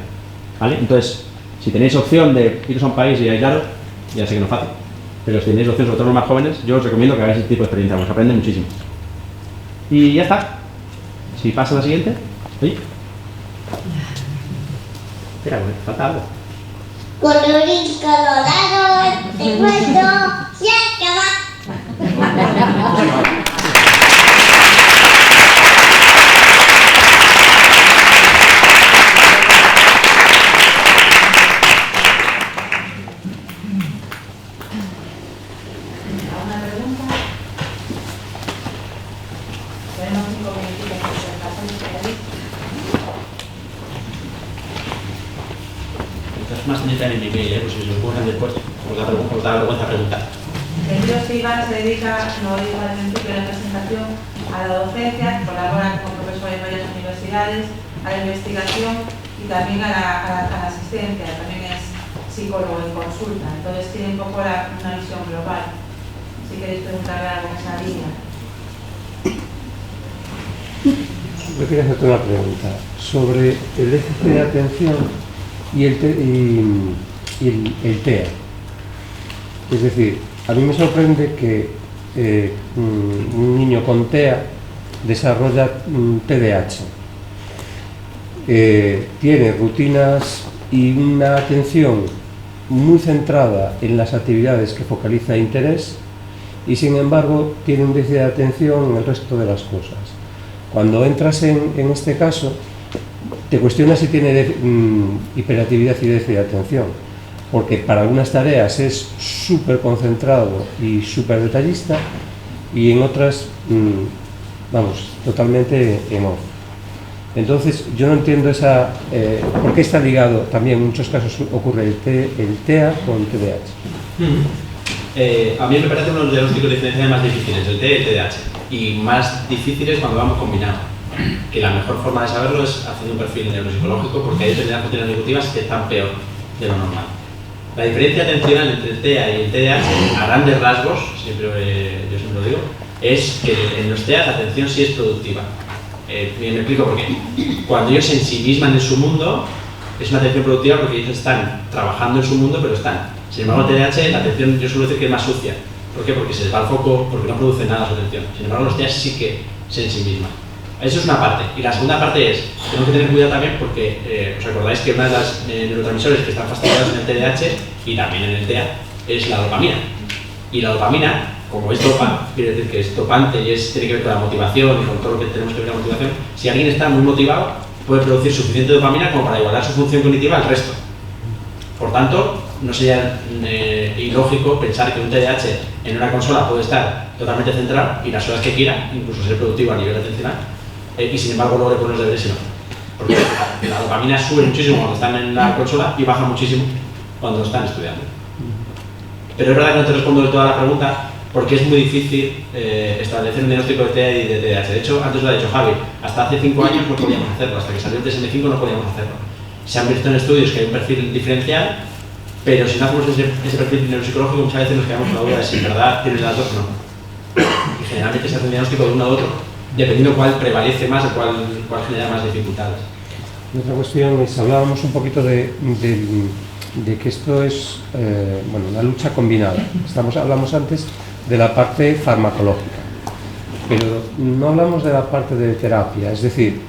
¿vale? Entonces, si tenéis opción de iros a un país y aislaros, ya sé que no es fácil, pero si tenéis opción, sobre todo los más jóvenes, yo os recomiendo que hagáis este tipo de experiencia, os aprenden muchísimo. Y ya está. Si pasa la siguiente. ¿Sí? Espera, falta algo. Colorín colorado, este cuento se acaba. Más necesitan en email, pues si se lo ponen después, os da vergüenza preguntar. Sergio Siga se dedica, como dijo al principio de la presentación, a la docencia, colabora como profesor en varias universidades, a la investigación y y también a la asistencia, también es psicólogo en consulta, entonces tiene un poco una visión global. Si queréis preguntarle algo en esa línea. Yo quería hacerte una pregunta sobre el déficit de atención y el TEA. Es decir, a mí me sorprende que un niño con TEA desarrolla TDAH. Tiene rutinas y una atención muy centrada en las actividades que focaliza interés y sin embargo tiene un déficit de atención en el resto de las cosas. Cuando entras en este caso, te cuestionas si tiene hiperactividad y déficit de atención, porque para algunas tareas es súper concentrado y súper detallista y en otras, vamos, totalmente en off. Entonces, yo no entiendo por qué está ligado, también en muchos casos ocurre el TEA con TDAH. A mí me parece uno de los diagnósticos diferenciales más difíciles, el TEA y el TDAH, y más difíciles cuando vamos combinados. Que la mejor forma de saberlo es haciendo un perfil neuropsicológico, porque hay determinadas funciones ejecutivas que están peor de lo normal. La diferencia atencional entre el TEA y el TDAH, a grandes rasgos, yo siempre lo digo, es que en los TEA la atención sí es productiva. Me explico por qué. Cuando ellos se ensimisman en su mundo, es una atención productiva porque ellos están trabajando en su mundo, pero están. Sin embargo, el TDAH, la atención yo suelo decir que es más sucia. ¿Por qué? Porque se les va el foco, porque no produce nada su atención. Sin embargo, los TEA sí que se ensimisman. Eso es una parte. Y la segunda parte es, tenemos que tener cuidado también porque os acordáis que una de las neurotransmisores que están fastidiados en el TDAH y también en el TEA es la dopamina. Y la dopamina, como es dopa, quiere decir que es dopante y tiene que ver con la motivación y con todo lo que tenemos que ver con la motivación. Si alguien está muy motivado, puede producir suficiente dopamina como para igualar su función cognitiva al resto. Por tanto, no sería ilógico pensar que un TDAH en una consola puede estar totalmente centrado y las horas que quiera, incluso ser productivo a nivel atencional, y sin embargo luego le ponen los deberes y no. Porque la dopamina sube muchísimo cuando están en la consola y baja muchísimo cuando están estudiando. Pero es verdad que no te respondo de toda la pregunta porque es muy difícil establecer un diagnóstico de TEA y de TDAH. De hecho, antes lo ha dicho Javi, hasta hace 5 años no podíamos hacerlo, hasta que salió el DSM-5 no podíamos hacerlo. Se han visto en estudios que hay un perfil diferencial, pero si no hacemos ese perfil neuropsicológico muchas veces nos quedamos con la duda de si en verdad tienes las dos o no. Y generalmente se hace un diagnóstico de uno a otro, dependiendo cuál prevalece más o cuál genera más dificultades. Otra cuestión es, hablábamos un poquito de que esto es una lucha combinada. Hablamos antes de la parte farmacológica, pero no hablamos de la parte de terapia, es decir,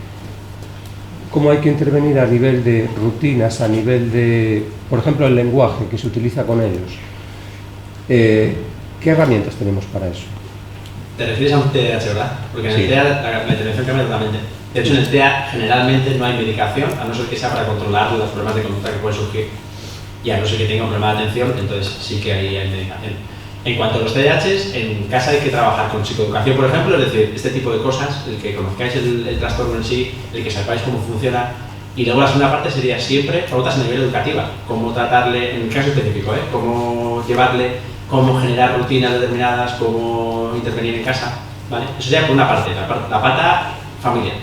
cómo hay que intervenir a nivel de rutinas, a nivel de, por ejemplo, el lenguaje que se utiliza con ellos. ¿Qué herramientas tenemos para eso? Te refieres a un TDAH, ¿verdad? Porque en Sí. el TEA la intervención cambia totalmente. De hecho, en el TEA generalmente no hay medicación, a no ser que sea para controlar los problemas de conducta que pueden surgir. Y a no ser que tenga un problema de atención, entonces sí que ahí hay medicación. En cuanto a los TDAHs, en casa hay que trabajar con psicoeducación, por ejemplo, es decir, este tipo de cosas, el que conozcáis el trastorno en sí, el que sepáis cómo funciona. Y luego la segunda parte sería siempre pautas a nivel educativo, cómo tratarle, en el caso específico, cómo llevarle, cómo generar rutinas determinadas, cómo intervenir en casa, ¿vale? Eso sería por una parte, la pata familia.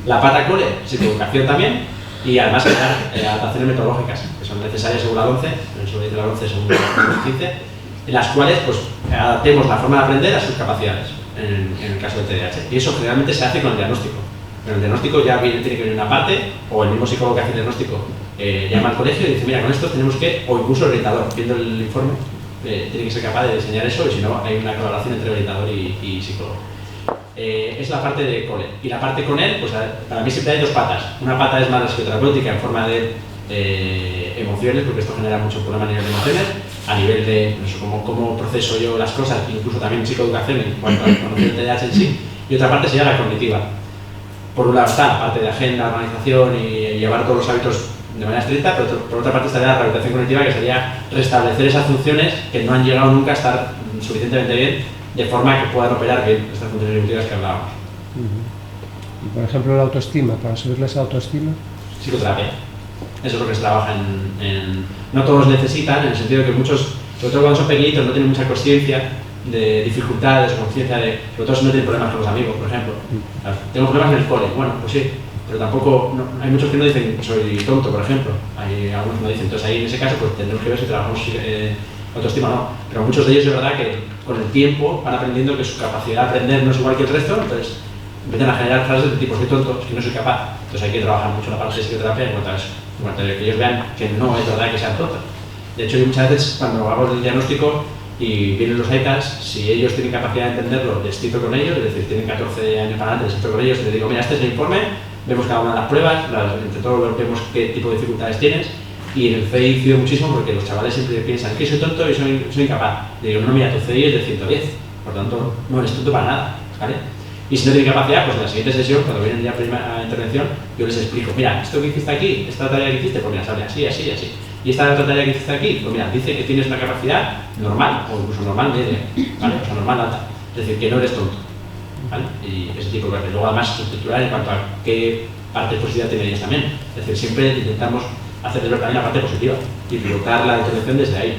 La pata cole, psicoeducación también, y además generar adaptaciones metodológicas, que son necesarias según la 11, eso dice la 11 según la 15, en las cuales pues, adaptemos la forma de aprender a sus capacidades, en el caso del TDAH. Y eso generalmente se hace con el diagnóstico. Pero el diagnóstico ya tiene que venir una parte, o el mismo psicólogo que hace el diagnóstico llama al colegio y dice, mira, con estos tenemos que, o incluso el orientador, viendo el informe, tiene que ser capaz de diseñar eso, y si no, hay una colaboración entre orientador y psicólogo. Es la parte de cole. Y la parte con él, pues para mí siempre hay dos patas. Una pata es más la psicoterapéutica en forma de emociones, porque esto genera mucho problema a nivel de emociones, a nivel de pues, cómo proceso yo las cosas, incluso también psicoeducación en cuanto a conocer el TDAH en sí. Y otra parte sería la cognitiva. Por un lado está la parte de agenda, organización y llevar todos los hábitos de manera estricta, pero por otra parte estaría la rehabilitación cognitiva, que sería restablecer esas funciones que no han llegado nunca a estar suficientemente bien, de forma que puedan operar bien estas funciones ejecutivas que hablábamos. Y por ejemplo, la autoestima, para subirles esa autoestima. Psicoterapia. Eso es lo que se trabaja no todos necesitan, en el sentido de que muchos, sobre todo cuando son pequeñitos, no tienen mucha consciencia de dificultades, conciencia de, sobre todo si no tienen problemas con los amigos, por ejemplo. Claro, tengo problemas en el cole, bueno, pues sí, pero tampoco, hay muchos que no dicen que soy tonto, por ejemplo, hay algunos que no dicen, entonces ahí en ese caso pues tendremos que ver si trabajamos autoestima o no, pero muchos de ellos es verdad que con el tiempo van aprendiendo que su capacidad de aprender no es igual que el resto, entonces empiezan a generar frases de tipo soy tonto, es que no soy capaz, entonces hay que trabajar mucho la parte de psicoterapia en cuanto a eso, en cuanto a que ellos vean que no es verdad que sean tontos. De hecho, yo muchas veces cuando hago el diagnóstico y vienen los ICAs, si ellos tienen capacidad de entenderlo, les cito con ellos, es decir, tienen 14 años para adelante, les cito con ellos y les digo, mira, este es el informe, vemos cada una de las pruebas, entre todos vemos qué tipo de dificultades tienes, y en el CI incido muchísimo porque los chavales siempre piensan que soy tonto y soy incapaz. Le digo, no, mira, tu CI es de 110, por tanto, no eres tonto para nada, ¿vale? Y si no tienen capacidad, pues en la siguiente sesión, cuando vienen ya a primera intervención, yo les explico, mira, esto que hiciste aquí, esta tarea que hiciste, pues mira, sale así, así, así. Y esta otra tarea que hiciste aquí, pues mira, dice que tienes una capacidad normal, o incluso normal media, ¿vale? O sea, normal alta. Es decir, que no eres tonto, ¿vale? Y ese tipo de cosas. Luego además estructurar en cuanto a qué parte positiva tienen ellos también. Es decir, siempre intentamos hacerles ver también la parte positiva y pilotar la intervención desde ahí.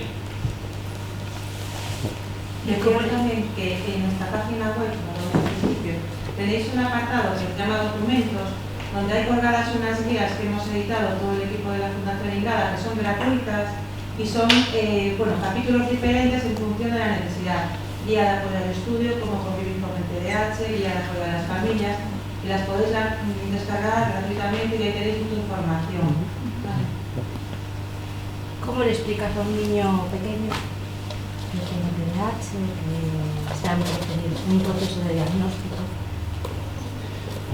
Recuerdo también que en nuestra página web, como lo al principio, tenéis un apartado que se llama documentos, donde hay colgadas unas guías que hemos editado todo el equipo de la Fundación Ingrada, que son gratuitas y son capítulos diferentes en función de la necesidad. Guía de apoyo al estudio, cómo convivir con el TDAH, guía de apoyo a las familias, y las podéis descargar gratuitamente y ahí tenéis mucha información. ¿Cómo le explicas a un niño pequeño que tiene TDAH, que está en un proceso de diagnóstico?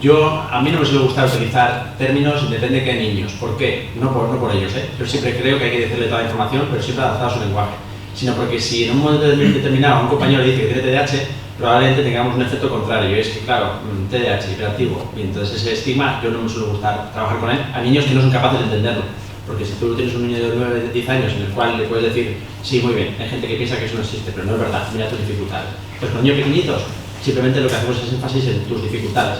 A mí no me suele gustar utilizar términos, depende de qué niños. ¿Por qué? No por ellos, ¿eh? Yo siempre creo que hay que decirle toda la información, pero siempre adaptado a su lenguaje. Sino porque si en un momento determinado a un compañero le dice que tiene TDAH, probablemente tengamos un efecto contrario. Y es que, claro, TDAH, hiperactivo, y entonces ese estigma yo no me suele gustar trabajar con él a niños que no son capaces de entenderlo. Porque si tú tienes un niño de 9, 10 años en el cual le puedes decir, sí, muy bien, hay gente que piensa que eso no existe, pero no es verdad, mira tus dificultades. Pues con niños pequeñitos, simplemente lo que hacemos es énfasis en tus dificultades.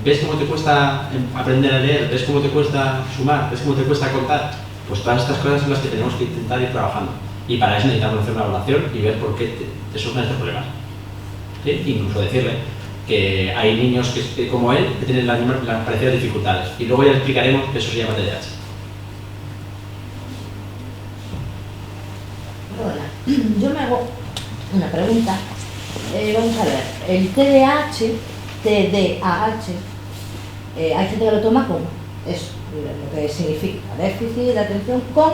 ¿Ves cómo te cuesta aprender a leer? ¿Ves cómo te cuesta sumar? ¿Ves cómo te cuesta contar? Pues todas estas cosas son las que tenemos que intentar ir trabajando. Y para eso necesitamos hacer una evaluación y ver por qué te surgen estos problemas. ¿Sí? Incluso decirle que hay niños como él que tienen las parecidas dificultades. Y luego ya le explicaremos que eso se llama TDAH. Hola, yo me hago una pregunta. Vamos a ver, el TDAH, hay gente que lo toma como eso, lo que significa déficit de atención con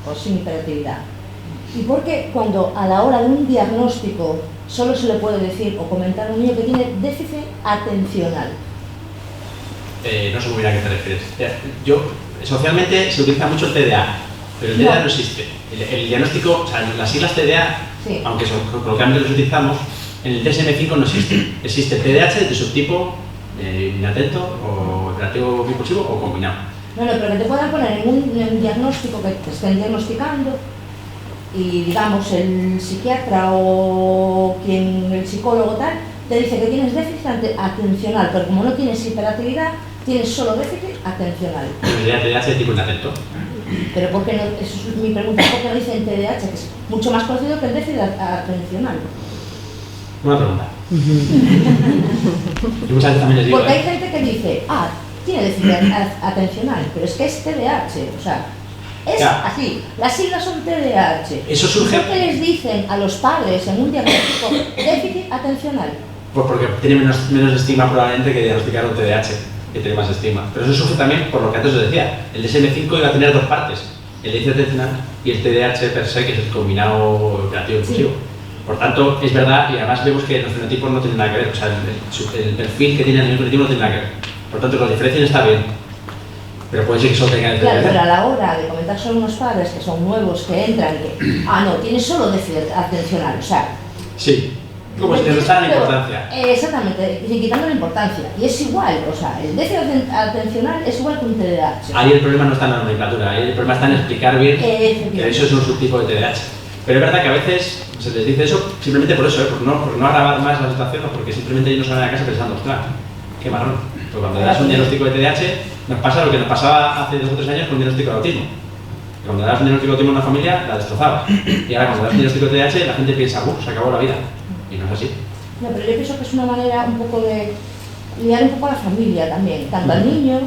o sin hiperactividad. ¿Y por qué cuando a la hora de un diagnóstico solo se le puede decir o comentar a un niño que tiene déficit atencional? No sé muy bien a qué te refieres. Socialmente se utiliza mucho el TDA, pero el TDA no existe. El diagnóstico, o sea, las siglas TDA, sí, aunque coloquialmente los utilizamos, en el DSM-5 no existe. Existe TDAH de subtipo inatento o hiperactivo impulsivo o combinado. No, pero que te puedan poner en un diagnóstico que te estén diagnosticando y digamos el psiquiatra o el psicólogo tal te dice que tienes déficit atencional, pero como no tienes hiperactividad, tienes solo déficit atencional. Sería TDAH de tipo inatento. Pero ¿por qué no? Eso es mi pregunta, ¿por qué no dicen TDAH, que es mucho más conocido que el déficit atencional? Buena pregunta. Yo muchas veces también les digo, porque hay gente que dice, tiene déficit atencional, pero es que es TDAH, o sea, es así, las siglas son TDAH. Eso surge. ¿Por qué les dicen a los padres en un diagnóstico déficit atencional? Pues porque tiene menos estigma probablemente que diagnosticar un TDAH, que tiene más estigma. Pero eso surge también por lo que antes os decía, el DSM-5 iba a tener dos partes, el déficit atencional y el TDAH per se, que es el combinado hiperactivo impulsivo. Sí. Por tanto, es verdad, y además vemos que los fenotipos no tienen nada que ver, o sea, el perfil que tiene el fenotipo no tiene nada que ver. Por tanto, que lo diferencien está bien, pero puede ser que solo tenga... Claro, pero a la hora de comentar sobre unos padres que son nuevos, que entran, que, no, tiene solo déficit atencional, o sea... Sí, como si te restara la importancia. Exactamente, quitando la importancia, y es igual, o sea, el déficit atencional es igual que un TDAH. Ahí el problema no está en la nomenclatura, ahí el problema está en explicar bien que eso es un subtipo de TDAH. Pero es verdad que a veces se les dice eso simplemente por eso, por no agravar más la situación o porque simplemente ellos no salen a casa pensando, ostras, qué marrón. Porque cuando das un diagnóstico de TDAH, nos pasa lo que nos pasaba hace 2 o 3 años con un diagnóstico de autismo. Cuando das un diagnóstico de autismo a una familia, la destrozabas. Y ahora cuando das un diagnóstico de TDAH, la gente piensa, se acabó la vida. Y no es así. No, pero yo pienso que es una manera un poco de liar un poco a la familia también, tanto al niño,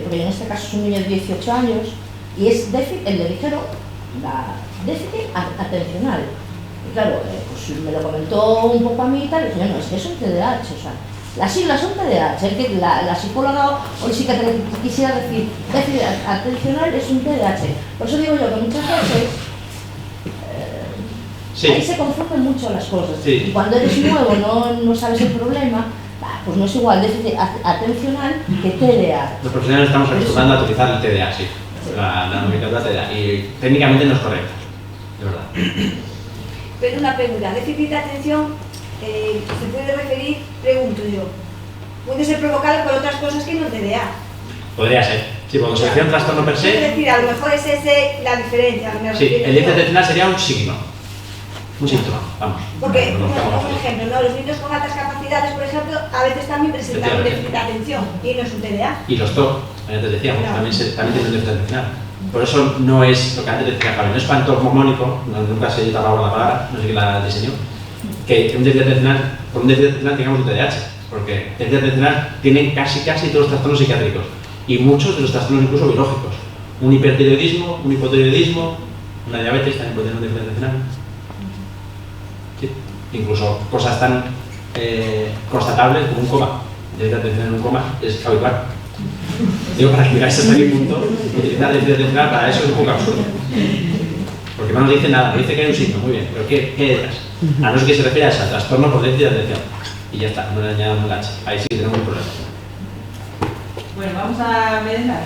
porque en este caso es un niño de 18 años, y es déficit, le dijeron, déficit atencional. Y claro, pues me lo comentó un poco a mí y tal, y dije, no, es que es un TDAH, o sea, las siglas son TDAH, es que la psicóloga o el psiquiatra que quisiera decir déficit atencional es un TDAH. Por eso digo yo que muchas veces ahí se confunden mucho las cosas. Y cuando eres nuevo, no sabes el problema, pues no es igual déficit atencional que TDA. Los profesionales estamos acostumbrando a utilizar el TDA, sí, la nomenclatura TDA, y técnicamente no es correcto, de verdad. Pero una pregunta, déficit de atención se puede referir, pregunto yo, puede ser provocado por otras cosas que no TDA. Podría ser. Sí, cuando se refiere a un trastorno per se... Es decir, a lo mejor es ese la diferencia. Sí, el déficit atencional sería un signo. Un síntoma, vamos. Porque, como ejemplo, ¿no? Los niños con altas capacidades, por ejemplo, a veces también presentan un déficit de atención y no es un TDA. Y los TOC, antes decíamos, también tienen un déficit atencional. Por eso no es lo que antes decía Javi, no es pantomónico, nunca se tapaba la palabra, no sé quién la diseñó, que un déficit atencional, por un déficit atencional tengamos un TDAH, porque el déficit atencional tienen casi todos los trastornos psiquiátricos y muchos de los trastornos incluso biológicos. Un hipertiroidismo, un hipotiroidismo, una diabetes también puede tener un déficit atencional. Sí. Incluso cosas tan constatables como un coma. Déficit de atención en un coma es habitual. Digo, para que miráis hasta qué punto utilizar déficit atencional para eso es un poco absurdo. Porque no nos dice nada, nos dice que hay un signo, muy bien, pero ¿qué detrás? A no ser que se refiera a ese trastorno por déficit de atención. Y ya está, no le añadamos un H. Ahí sí que tenemos un problema. Bueno, vamos a merendar.